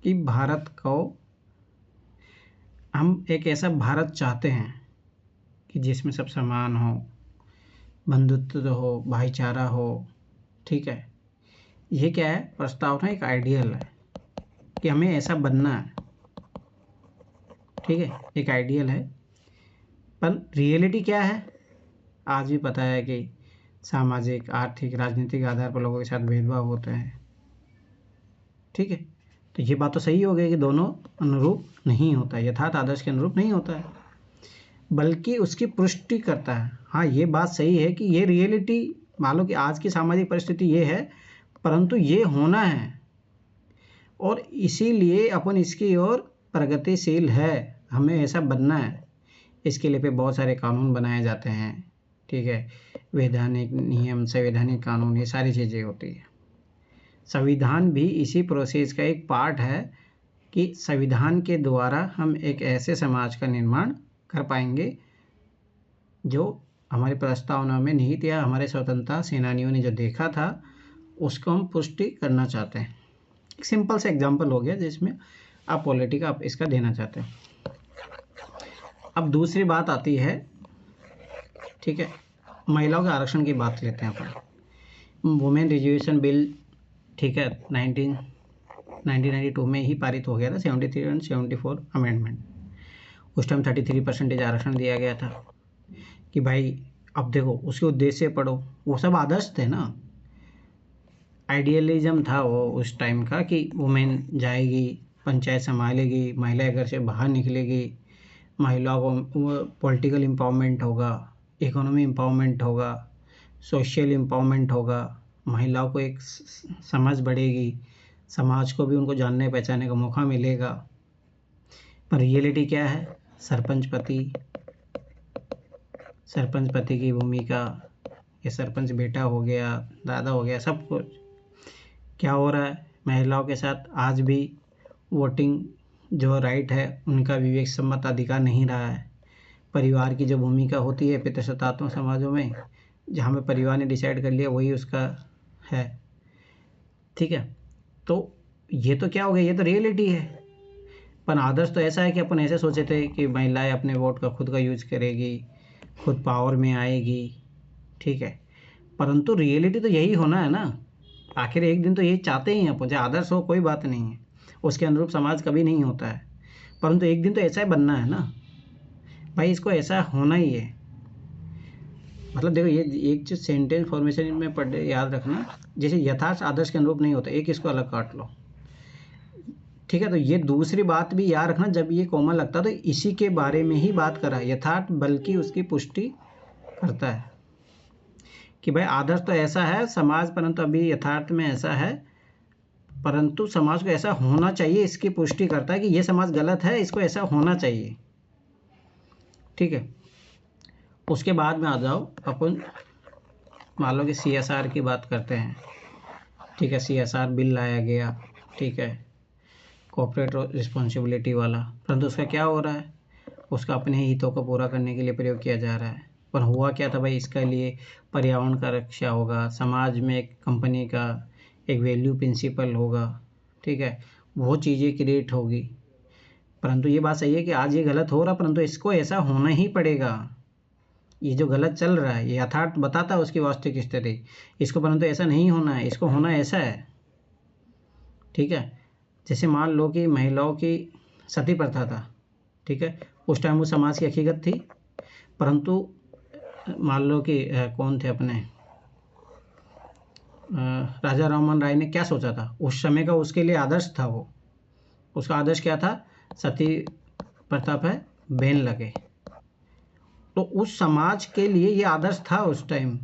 कि भारत को, हम एक ऐसा भारत चाहते हैं कि जिसमें सब समान हो, बंधुत्व हो, भाईचारा हो, ठीक है। ये क्या है? प्रस्तावना, एक आइडियल है कि हमें ऐसा बनना है, ठीक है, एक आइडियल है। पर रियलिटी क्या है? आज भी पता है कि सामाजिक, आर्थिक, राजनीतिक आधार पर लोगों के साथ भेदभाव होते हैं, ठीक है। तो ये बात तो सही हो गई कि दोनों अनुरूप नहीं होता है, यथार्थ आदर्श के अनुरूप नहीं होता है, बल्कि उसकी पुष्टि करता है। हाँ, ये बात सही है कि ये रियलिटी, मान लो कि आज की सामाजिक परिस्थिति ये है, परंतु ये होना है, और इसीलिए अपन इसकी ओर प्रगतिशील है, हमें ऐसा बनना है। इसके लिए पे बहुत सारे कानून बनाए जाते हैं, ठीक है, वैधानिक नियम, संवैधानिक कानून, ये सारी चीज़ें होती है। संविधान भी इसी प्रोसेस का एक पार्ट है कि संविधान के द्वारा हम एक ऐसे समाज का निर्माण कर पाएंगे जो हमारी प्रस्तावना में निहित या हमारे स्वतंत्रता सेनानियों ने जो देखा था उसको हम पुष्टि करना चाहते हैं। एक सिंपल सा एग्जांपल हो गया जिसमें आप पॉलिटी का आप इसका देना चाहते हैं। अब दूसरी बात आती है, ठीक है, महिलाओं के आरक्षण की बात लेते हैं अपन। वुमेन रिजर्वेशन बिल, ठीक है, 1992 में ही पारित हो गया था, 73 और 74 अमेंडमेंट। उस टाइम 33% आरक्षण दिया गया था कि भाई, अब देखो उसके उद्देश्य पढ़ो, वो सब आदर्श थे ना, आइडियलिज्म था वो उस टाइम का, कि वुमेन जाएगी, पंचायत संभालेगी, महिला घर से बाहर निकलेगी, महिलाओं को पॉलिटिकल एम्पावरमेंट होगा, इकोनॉमी एम्पावरमेंट होगा, सोशल एम्पावरमेंट होगा, महिलाओं को एक समझ बढ़ेगी, समाज को भी उनको जानने पहचानने का मौका मिलेगा। पर रियलिटी क्या है? सरपंच पति, सरपंच पति की भूमिका, या सरपंच बेटा हो गया, दादा हो गया, सब कुछ क्या हो रहा है, महिलाओं के साथ आज भी वोटिंग जो राइट है उनका विवेक सम्मत अधिकार नहीं रहा है। परिवार की जो भूमिका होती है पितृसत्तात्मक समाजों में, जहाँ में परिवार ने डिसाइड कर लिया वही उसका है, ठीक है। तो ये तो क्या हो गया, ये तो रियलिटी है। पर आदर्श तो ऐसा है कि अपन ऐसे सोचे थे कि महिलाएं अपने वोट का खुद का यूज करेगी, खुद पावर में आएगी, ठीक है। परंतु रियलिटी तो यही होना है ना, आखिर एक दिन तो यही चाहते ही हैं अपन, चाहे आदर्श हो कोई बात नहीं है, उसके अनुरूप समाज कभी नहीं होता है, परंतु एक दिन तो ऐसा ही बनना है ना भाई, इसको ऐसा होना ही है। मतलब देखो ये एक जो सेंटेंस फॉर्मेशन में पढ़ याद रखना, जैसे यथार्थ आदर्श के अनुरूप नहीं होता, एक इसको अलग काट लो, ठीक है। तो ये दूसरी बात भी याद रखना, जब ये कॉमन लगता है तो इसी के बारे में ही बात करा, यथार्थ बल्कि उसकी पुष्टि करता है कि भाई आदर्श तो ऐसा है समाज, परंतु अभी यथार्थ में ऐसा है, परंतु समाज को ऐसा होना चाहिए, इसकी पुष्टि करता है कि ये समाज गलत है, इसको ऐसा होना चाहिए, ठीक है। उसके बाद में आ जाओ अपन, मान लो कि CSR की बात करते हैं, ठीक है। CSR बिल लाया गया, ठीक है, कॉर्पोरेट रिस्पॉन्सिबिलिटी वाला, परंतु उसका क्या हो रहा है, उसका अपने हितों को पूरा करने के लिए प्रयोग किया जा रहा है। पर हुआ क्या था भाई, इसके लिए पर्यावरण का रक्षा होगा, समाज में एक कंपनी का एक वैल्यू प्रिंसिपल होगा, ठीक है, वो चीज़ें क्रिएट होगी। परंतु ये बात सही है कि आज ये गलत हो रहा, परंतु इसको ऐसा होना ही पड़ेगा। ये जो गलत चल रहा है ये यथार्थ बताता है उसकी वास्तविक स्थिति, इसको परंतु ऐसा नहीं होना है, इसको होना ऐसा है, ठीक है। जैसे मान लो कि महिलाओं की सती प्रथा था, ठीक है, उस टाइम वो समाज की हकीकत थी, परंतु मान लो कि कौन थे अपने राजा राममोहन राय ने क्या सोचा था उस समय का, उसके लिए आदर्श था वो, उसका आदर्श क्या था, सती प्रथा पे बैन लगे। तो उस समाज के लिए ये आदर्श था उस टाइम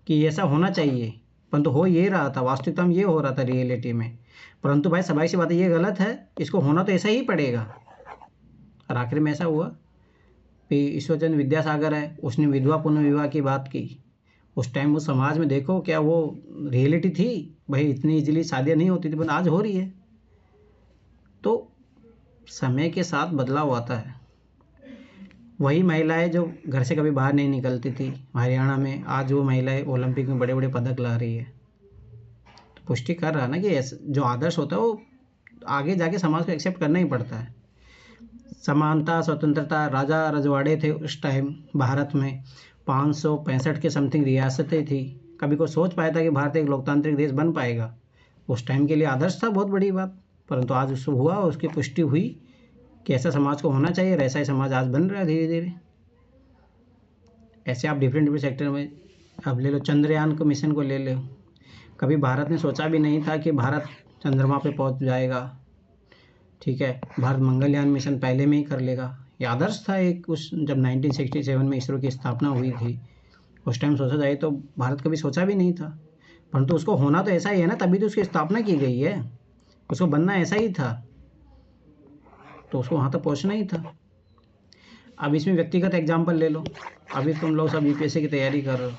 कि ऐसा होना चाहिए, परंतु हो ये रहा था, वास्तविकता में ये हो रहा था रियलिटी में। परंतु भाई स्वाभाविक सी बात है ये गलत है, इसको होना तो ऐसा ही पड़ेगा। और आखिर में ऐसा हुआ कि ईश्वरचंद्र विद्यासागर है, उसने विधवा पुनर्विवाह की बात की। उस टाइम उस समाज में देखो क्या वो रियलिटी थी भाई, इतनी इजीली शादियाँ नहीं होती थी, पर आज हो रही है। तो समय के साथ बदलाव आता है। वही महिलाएं जो घर से कभी बाहर नहीं निकलती थी हरियाणा में, आज वो महिलाएं ओलंपिक में बड़े बड़े पदक ला रही है। तो पुष्टि कर रहा है ना कि जो आदर्श होता है वो आगे जाके समाज को एक्सेप्ट करना ही पड़ता है। समानता, स्वतंत्रता, राजा रजवाड़े थे उस टाइम भारत में, 565 के समथिंग रियासतें थी। कभी कोई सोच पाया था कि भारत एक लोकतांत्रिक देश बन पाएगा? उस टाइम के लिए आदर्श था, बहुत बड़ी बात। परंतु आज उसको हुआ, उसकी पुष्टि हुई कि ऐसा समाज को होना चाहिए, और ऐसा ही समाज आज बन रहा है धीरे धीरे। ऐसे आप डिफरेंट सेक्टर में अब ले लो, चंद्रयान को मिशन को ले लो। कभी भारत ने सोचा भी नहीं था कि भारत चंद्रमा पे पहुंच जाएगा, ठीक है, भारत मंगलयान मिशन पहले में ही कर लेगा। ये आदर्श था एक, उस जब 1967 में इसरो की स्थापना हुई थी, उस टाइम सोचा जाए तो भारत कभी सोचा भी नहीं था। परंतु उसको होना तो ऐसा ही है ना, तभी तो उसकी स्थापना की गई है, उसको बनना ऐसा ही था, तो उसको वहाँ तक पहुँचना ही था। अब इसमें व्यक्तिगत एग्जाम्पल ले लो। अभी तुम लोग सब UPSC की तैयारी कर रहे हो,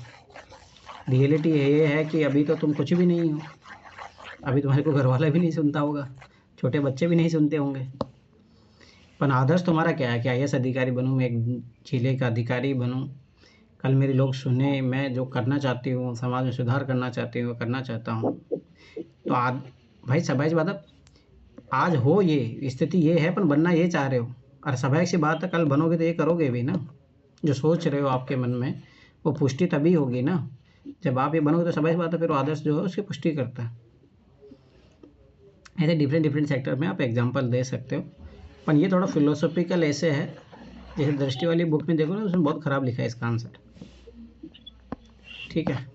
रियलिटी ये है कि अभी तो तुम कुछ भी नहीं हो, अभी तुम्हारे को घर वाला भी नहीं सुनता होगा, छोटे बच्चे भी नहीं सुनते होंगे। पर आदर्श तुम्हारा क्या है कि IAS अधिकारी बनूँ, मैं एक जिले का अधिकारी बनूँ, कल मेरे लोग सुने, मैं जो करना चाहती हूँ, समाज में सुधार करना चाहती हूँ, करना चाहता हूँ। तो आज भाई स्वाभाविक सी बात है, आज हो ये स्थिति ये है, पर बनना ये चाह रहे हो, और स्वाभाविक सी बात है कल बनोगे तो ये करोगे भी ना। जो सोच रहे हो आपके मन में वो पुष्टि तभी होगी ना, जब आप ये बनोगे, तो स्वाभाविक बात है फिर आदर्श जो है उसकी पुष्टि करता है। ऐसे डिफरेंट सेक्टर में आप एग्जांपल दे सकते हो, पर ये थोड़ा फिलोसॉफिकल ऐसे है। जैसे दृष्टि वाली बुक में देखो ना, उसमें बहुत ख़राब लिखा है इसका आंसर, ठीक है।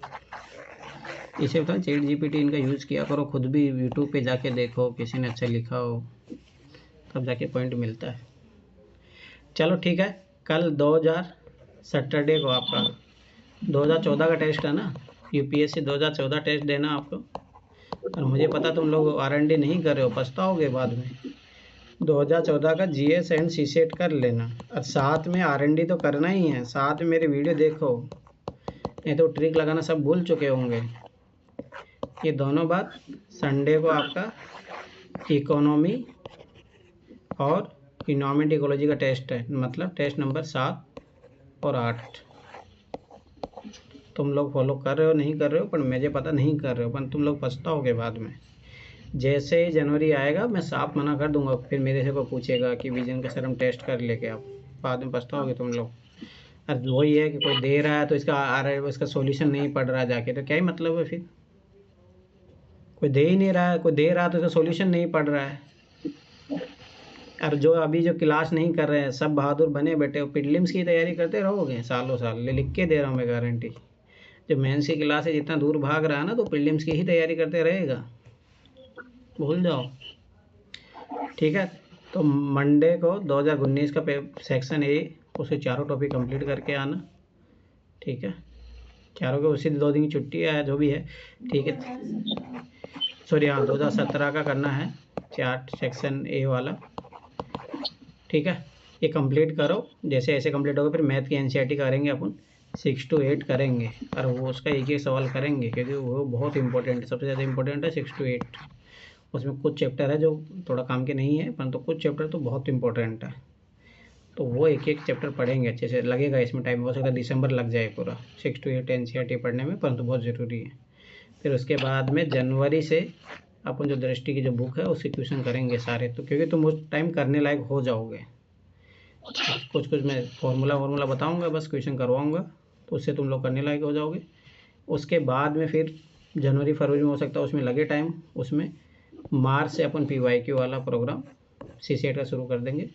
इसे बताओ ChatGPT इनका यूज़ किया करो, खुद भी यूट्यूब पे जाके देखो, किसी ने अच्छा लिखा हो तब जाके पॉइंट मिलता है। चलो ठीक है, कल 2000 सैटरडे को आपका 2014 का टेस्ट है ना, UPSC 2014 टेस्ट देना आपको। और मुझे पता तुम लोग R&D नहीं कर रहे हो, पछताओगे बाद में। 2014 का जीएस एंड सीसेट कर लेना, और साथ में आरएनडी तो करना ही है, साथ में मेरी वीडियो देखो, नहीं तो ट्रिक लगाना सब भूल चुके होंगे। ये दोनों बात संडे को आपका इकोनॉमी और इन्वायरमेंट इकोलॉजी का टेस्ट है, मतलब टेस्ट नंबर 7 और 8। तुम लोग फॉलो कर रहे हो नहीं कर रहे हो, पर मुझे पता नहीं कर रहे हो, पर तुम लोग पछताओगे बाद में। जैसे ही जनवरी आएगा मैं साफ मना कर दूंगा, फिर मेरे से कोई पूछेगा कि विजन का सर हम टेस्ट कर लेके, आप बाद में पछताओगे तुम लोग। और वही है कि कोई दे रहा है तो इसका आ रहा है, इसका सॉल्यूशन नहीं पढ़ रहा जाके, तो क्या ही मतलब है फिर। कोई दे ही नहीं रहा है, कोई दे रहा है तो इसका सॉल्यूशन नहीं पढ़ रहा है। और जो अभी जो क्लास नहीं कर रहे हैं सब बहादुर बने बैठे हो, प्रीलिम्स की तैयारी करते रहोगे सालों साल, लिख के दे रहा हूँ मैं गारंटी। जो मेंस की क्लास है जितना दूर भाग रहा है ना, तो प्रीलिम्स की ही तैयारी करते रहेगा, भूल जाओ। ठीक है, तो मंडे को 2019 का सेक्शन ए उसके चारों टॉपिक कंप्लीट करके आना। ठीक है, चारों के उसी 2 दिन की छुट्टी है जो भी है। ठीक है, सॉरी हाँ 2017 का करना है चार्ट सेक्शन ए वाला। ठीक है, ये कंप्लीट करो, जैसे ऐसे कंप्लीट होगा फिर मैथ की एनसीईआरटी करेंगे अपन, 6 to 8 करेंगे, और वो उसका एक एक सवाल करेंगे क्योंकि वो बहुत इंपॉर्टेंट है, सबसे ज़्यादा इंपॉर्टेंट है 6 to 8। उसमें कुछ चैप्टर है जो थोड़ा काम के नहीं है, परंतु कुछ चैप्टर तो बहुत इंपॉर्टेंट है, तो वो एक एक चैप्टर पढ़ेंगे अच्छे से। लगेगा इसमें टाइम, हो सकता है दिसंबर लग जाए पूरा 6 to 8 एनसीईआरटी पढ़ने में, परंतु बहुत ज़रूरी है। फिर उसके बाद में जनवरी से अपन जो दृष्टि की जो बुक है उसके क्वेश्चन करेंगे सारे, तो क्योंकि तुम उस टाइम करने लायक हो जाओगे। कुछ मैं फॉर्मूला बताऊंगा, बस क्वेश्चन करवाऊंगा, तो उससे तुम लोग करने लायक हो जाओगे। उसके बाद में फिर जनवरी फरवरी में हो सकता है उसमें लगे टाइम, उसमें मार्च से अपन पीवाईक्यू वाला प्रोग्राम सीसेट का शुरू कर देंगे।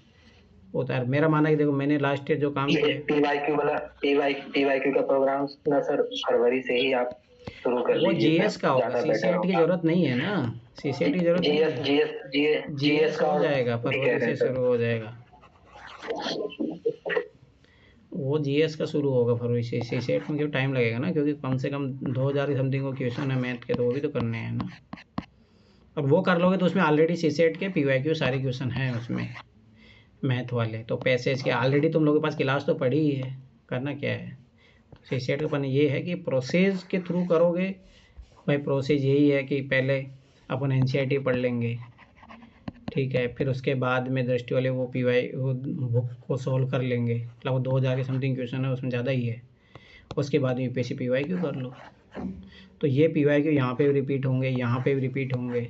होता है मेरा मानना है कि देखो मैंने लास्ट ईयर जो काम किया, पीवाईक्यू का प्रोग्राम ना सर फरवरी से ही आप शुरू कर वो दीजिए, जीएस का होगा, सीसेट की जरूरत नहीं है ना, सीसेट की जरूरत नहीं है, जीएस का हो जाएगा, फरवरी से शुरू हो जाएगा, वो जीएस का शुरू होगा फरवरी से। सीसेट में क्यों टाइम लगेगा ना, क्योंकि कम से कम 2000 समथिंग को क्वेश्चन है मैथ के, तो वो भी तो करने हैं ना। और वो कर लोगे तो उसमें ऑलरेडी सीसेट के पीवाईक्यू सारे क्वेश्चन हैं उसमें मैथ वाले, तो पैसेज के ऑलरेडी तुम लोगों के पास क्लास तो पढ़ी ही है, करना क्या है। सीसेट का पन ये है कि प्रोसेस के थ्रू करोगे भाई, प्रोसेस यही है कि पहले अपन एनसीईआरटी पढ़ लेंगे, ठीक है, फिर उसके बाद में दृष्टि वाले वो पीवाई वो बुक को सॉल्व कर लेंगे, मतलब वो 2000 के समथिंग क्वेश्चन है, उसमें ज़्यादा ही है। उसके बाद में यूपीएससी पीवाईक्यू कर लो, तो ये पीवाईक्यू यहाँ पे भी रिपीट होंगे, यहाँ पे भी रिपीट होंगे,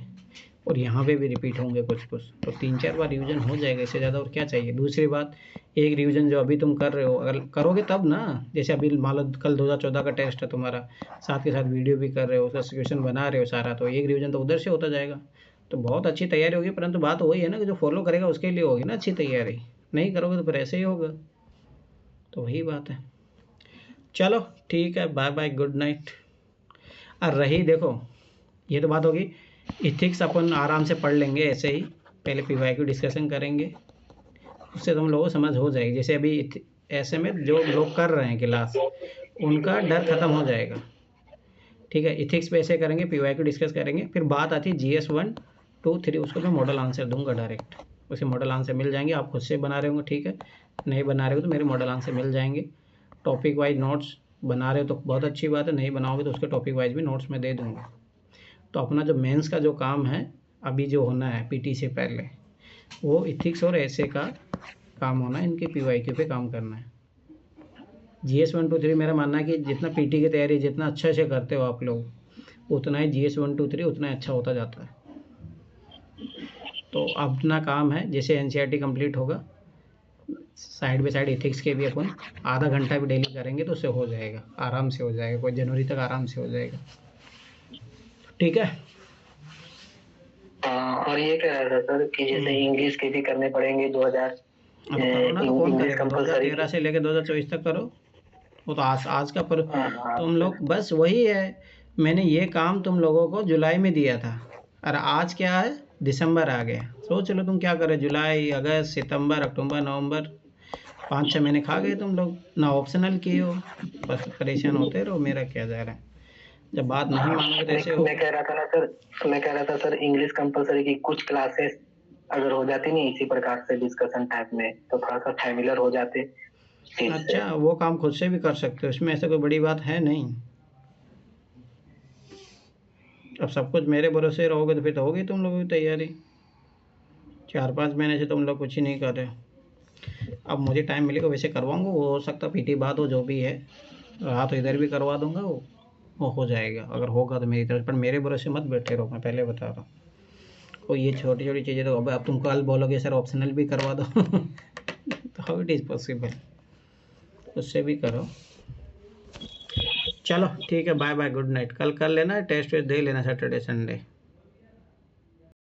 और यहाँ पे भी रिपीट होंगे कुछ, तो 3-4 बार रिवीजन हो जाएगा, इससे ज़्यादा और क्या चाहिए। दूसरी बात, एक रिवीजन जो अभी तुम कर रहे हो, अगर करोगे तब ना, जैसे अभी मान लो कल 2014 का टेस्ट है तुम्हारा, साथ के साथ वीडियो भी कर रहे हो, उसका क्वेश्चन बना रहे हो सारा, तो एक रिवीजन तो उधर से होता जाएगा, तो बहुत अच्छी तैयारी होगी। परंतु बात वही है ना कि जो फॉलो करेगा उसके लिए होगी ना अच्छी तैयारी, नहीं करोगे तो फिर ऐसे ही होगा, तो वही बात है। चलो ठीक है, बाय बाय, गुड नाइट। और रही देखो, ये तो बात होगी, इथिक्स अपन आराम से पढ़ लेंगे ऐसे ही, पहले पीवाईक्यू डिस्कशन करेंगे, उससे तुम लोगों को समझ हो जाएगी। जैसे अभी ऐसे में जो लोग कर रहे हैं क्लास, उनका डर खत्म हो जाएगा, ठीक है। इथिक्स पे ऐसे करेंगे, पीवाईक्यू डिस्कस करेंगे, फिर बात आती है जीएस 1, 2, 3, उसको मैं मॉडल आंसर दूंगा डायरेक्ट, उसे मॉडल आंसर मिल जाएंगे, आप खुद से बना रहे होंगे, ठीक है, नहीं बना रहे हो तो मेरे मॉडल आंसर मिल जाएंगे। टॉपिक वाइज नोट्स बना रहे हो तो बहुत अच्छी बात है, नहीं बनाओगे तो उसके टॉपिक वाइज भी नोट्स मैं दे दूँगा। तो अपना जो मेंस का जो काम है अभी जो होना है पीटी से पहले, वो इथिक्स और ऐसे का काम होना है, इनके पीवाईक्यू पे काम करना है। जीएस 1, 2, 3 मेरा मानना है कि जितना पीटी की तैयारी जितना अच्छा से करते हो आप लोग, उतना ही जीएस 1, 2, 3 उतना अच्छा होता जाता है। तो अपना काम है, जैसे एनसीईआरटी कंप्लीट होगा, साइड बाय साइड इथिक्स के भी अपन आधा घंटा भी डेली करेंगे तो उससे हो जाएगा, आराम से हो जाएगा, कोई जनवरी तक आराम से हो जाएगा, ठीक है। और ये कह रहा था सर कि जैसे इंग्लिश के भी करने पड़ेंगे 2000, अब करो ना, तो कौन करेगा, 2013 से लेकर 2024 तक करो, वो तो आज का पर तुम लोग बस वही है, मैंने ये काम तुम लोगों को जुलाई में दिया था, और आज क्या है, दिसंबर आ गया। सोच लो तुम क्या करे, जुलाई, अगस्त, सितंबर, अक्टूबर, नवंबर, 5-6 महीने खा गए तुम लोग, ना ऑप्शनल किए हो, बस परेशान होते रहो, मेरा क्या जा रहा है। जब बात नहीं मानोगे तो ऐसे हो। मैं कह रहा था सर इंग्लिश कंपलसरी की कुछ क्लासेस अगर हो जाती नहीं इसी प्रकार से डिस्कशन टाइप में तो थोड़ा सा फैमिलियर हो जाते। अच्छा, वो काम खुद से भी कर सकते हो, इसमें ऐसा कोई बड़ी बात है नहीं। अब सब कुछ मेरे भरोसे रहोगे तो फिर तो होगी तुम लोगों की तैयारी। 4-5 महीने से तुम लोग कुछ ही नहीं कर रहे हो। अब मुझे टाइम मिलेगा वैसे करवाऊंगा, वो हो सकता पीटी बाद हो, जो भी है रहा तो इधर भी करवा दूंगा, वो हो जाएगा अगर होगा तो मेरी तरफ। पर मेरे भरोसे मत बैठे रहो, मैं पहले बता रहा हूँ। और ये छोटी छोटी चीज़ें तो अब तुम कल बोलोगे सर ऑप्शनल भी करवा दो तो हाउ इट इज़ पॉसिबल, उससे भी करो। चलो ठीक है, बाय बाय, गुड नाइट। कल कर लेना टेस्ट वेस्ट, दे लेना सैटरडे संडे।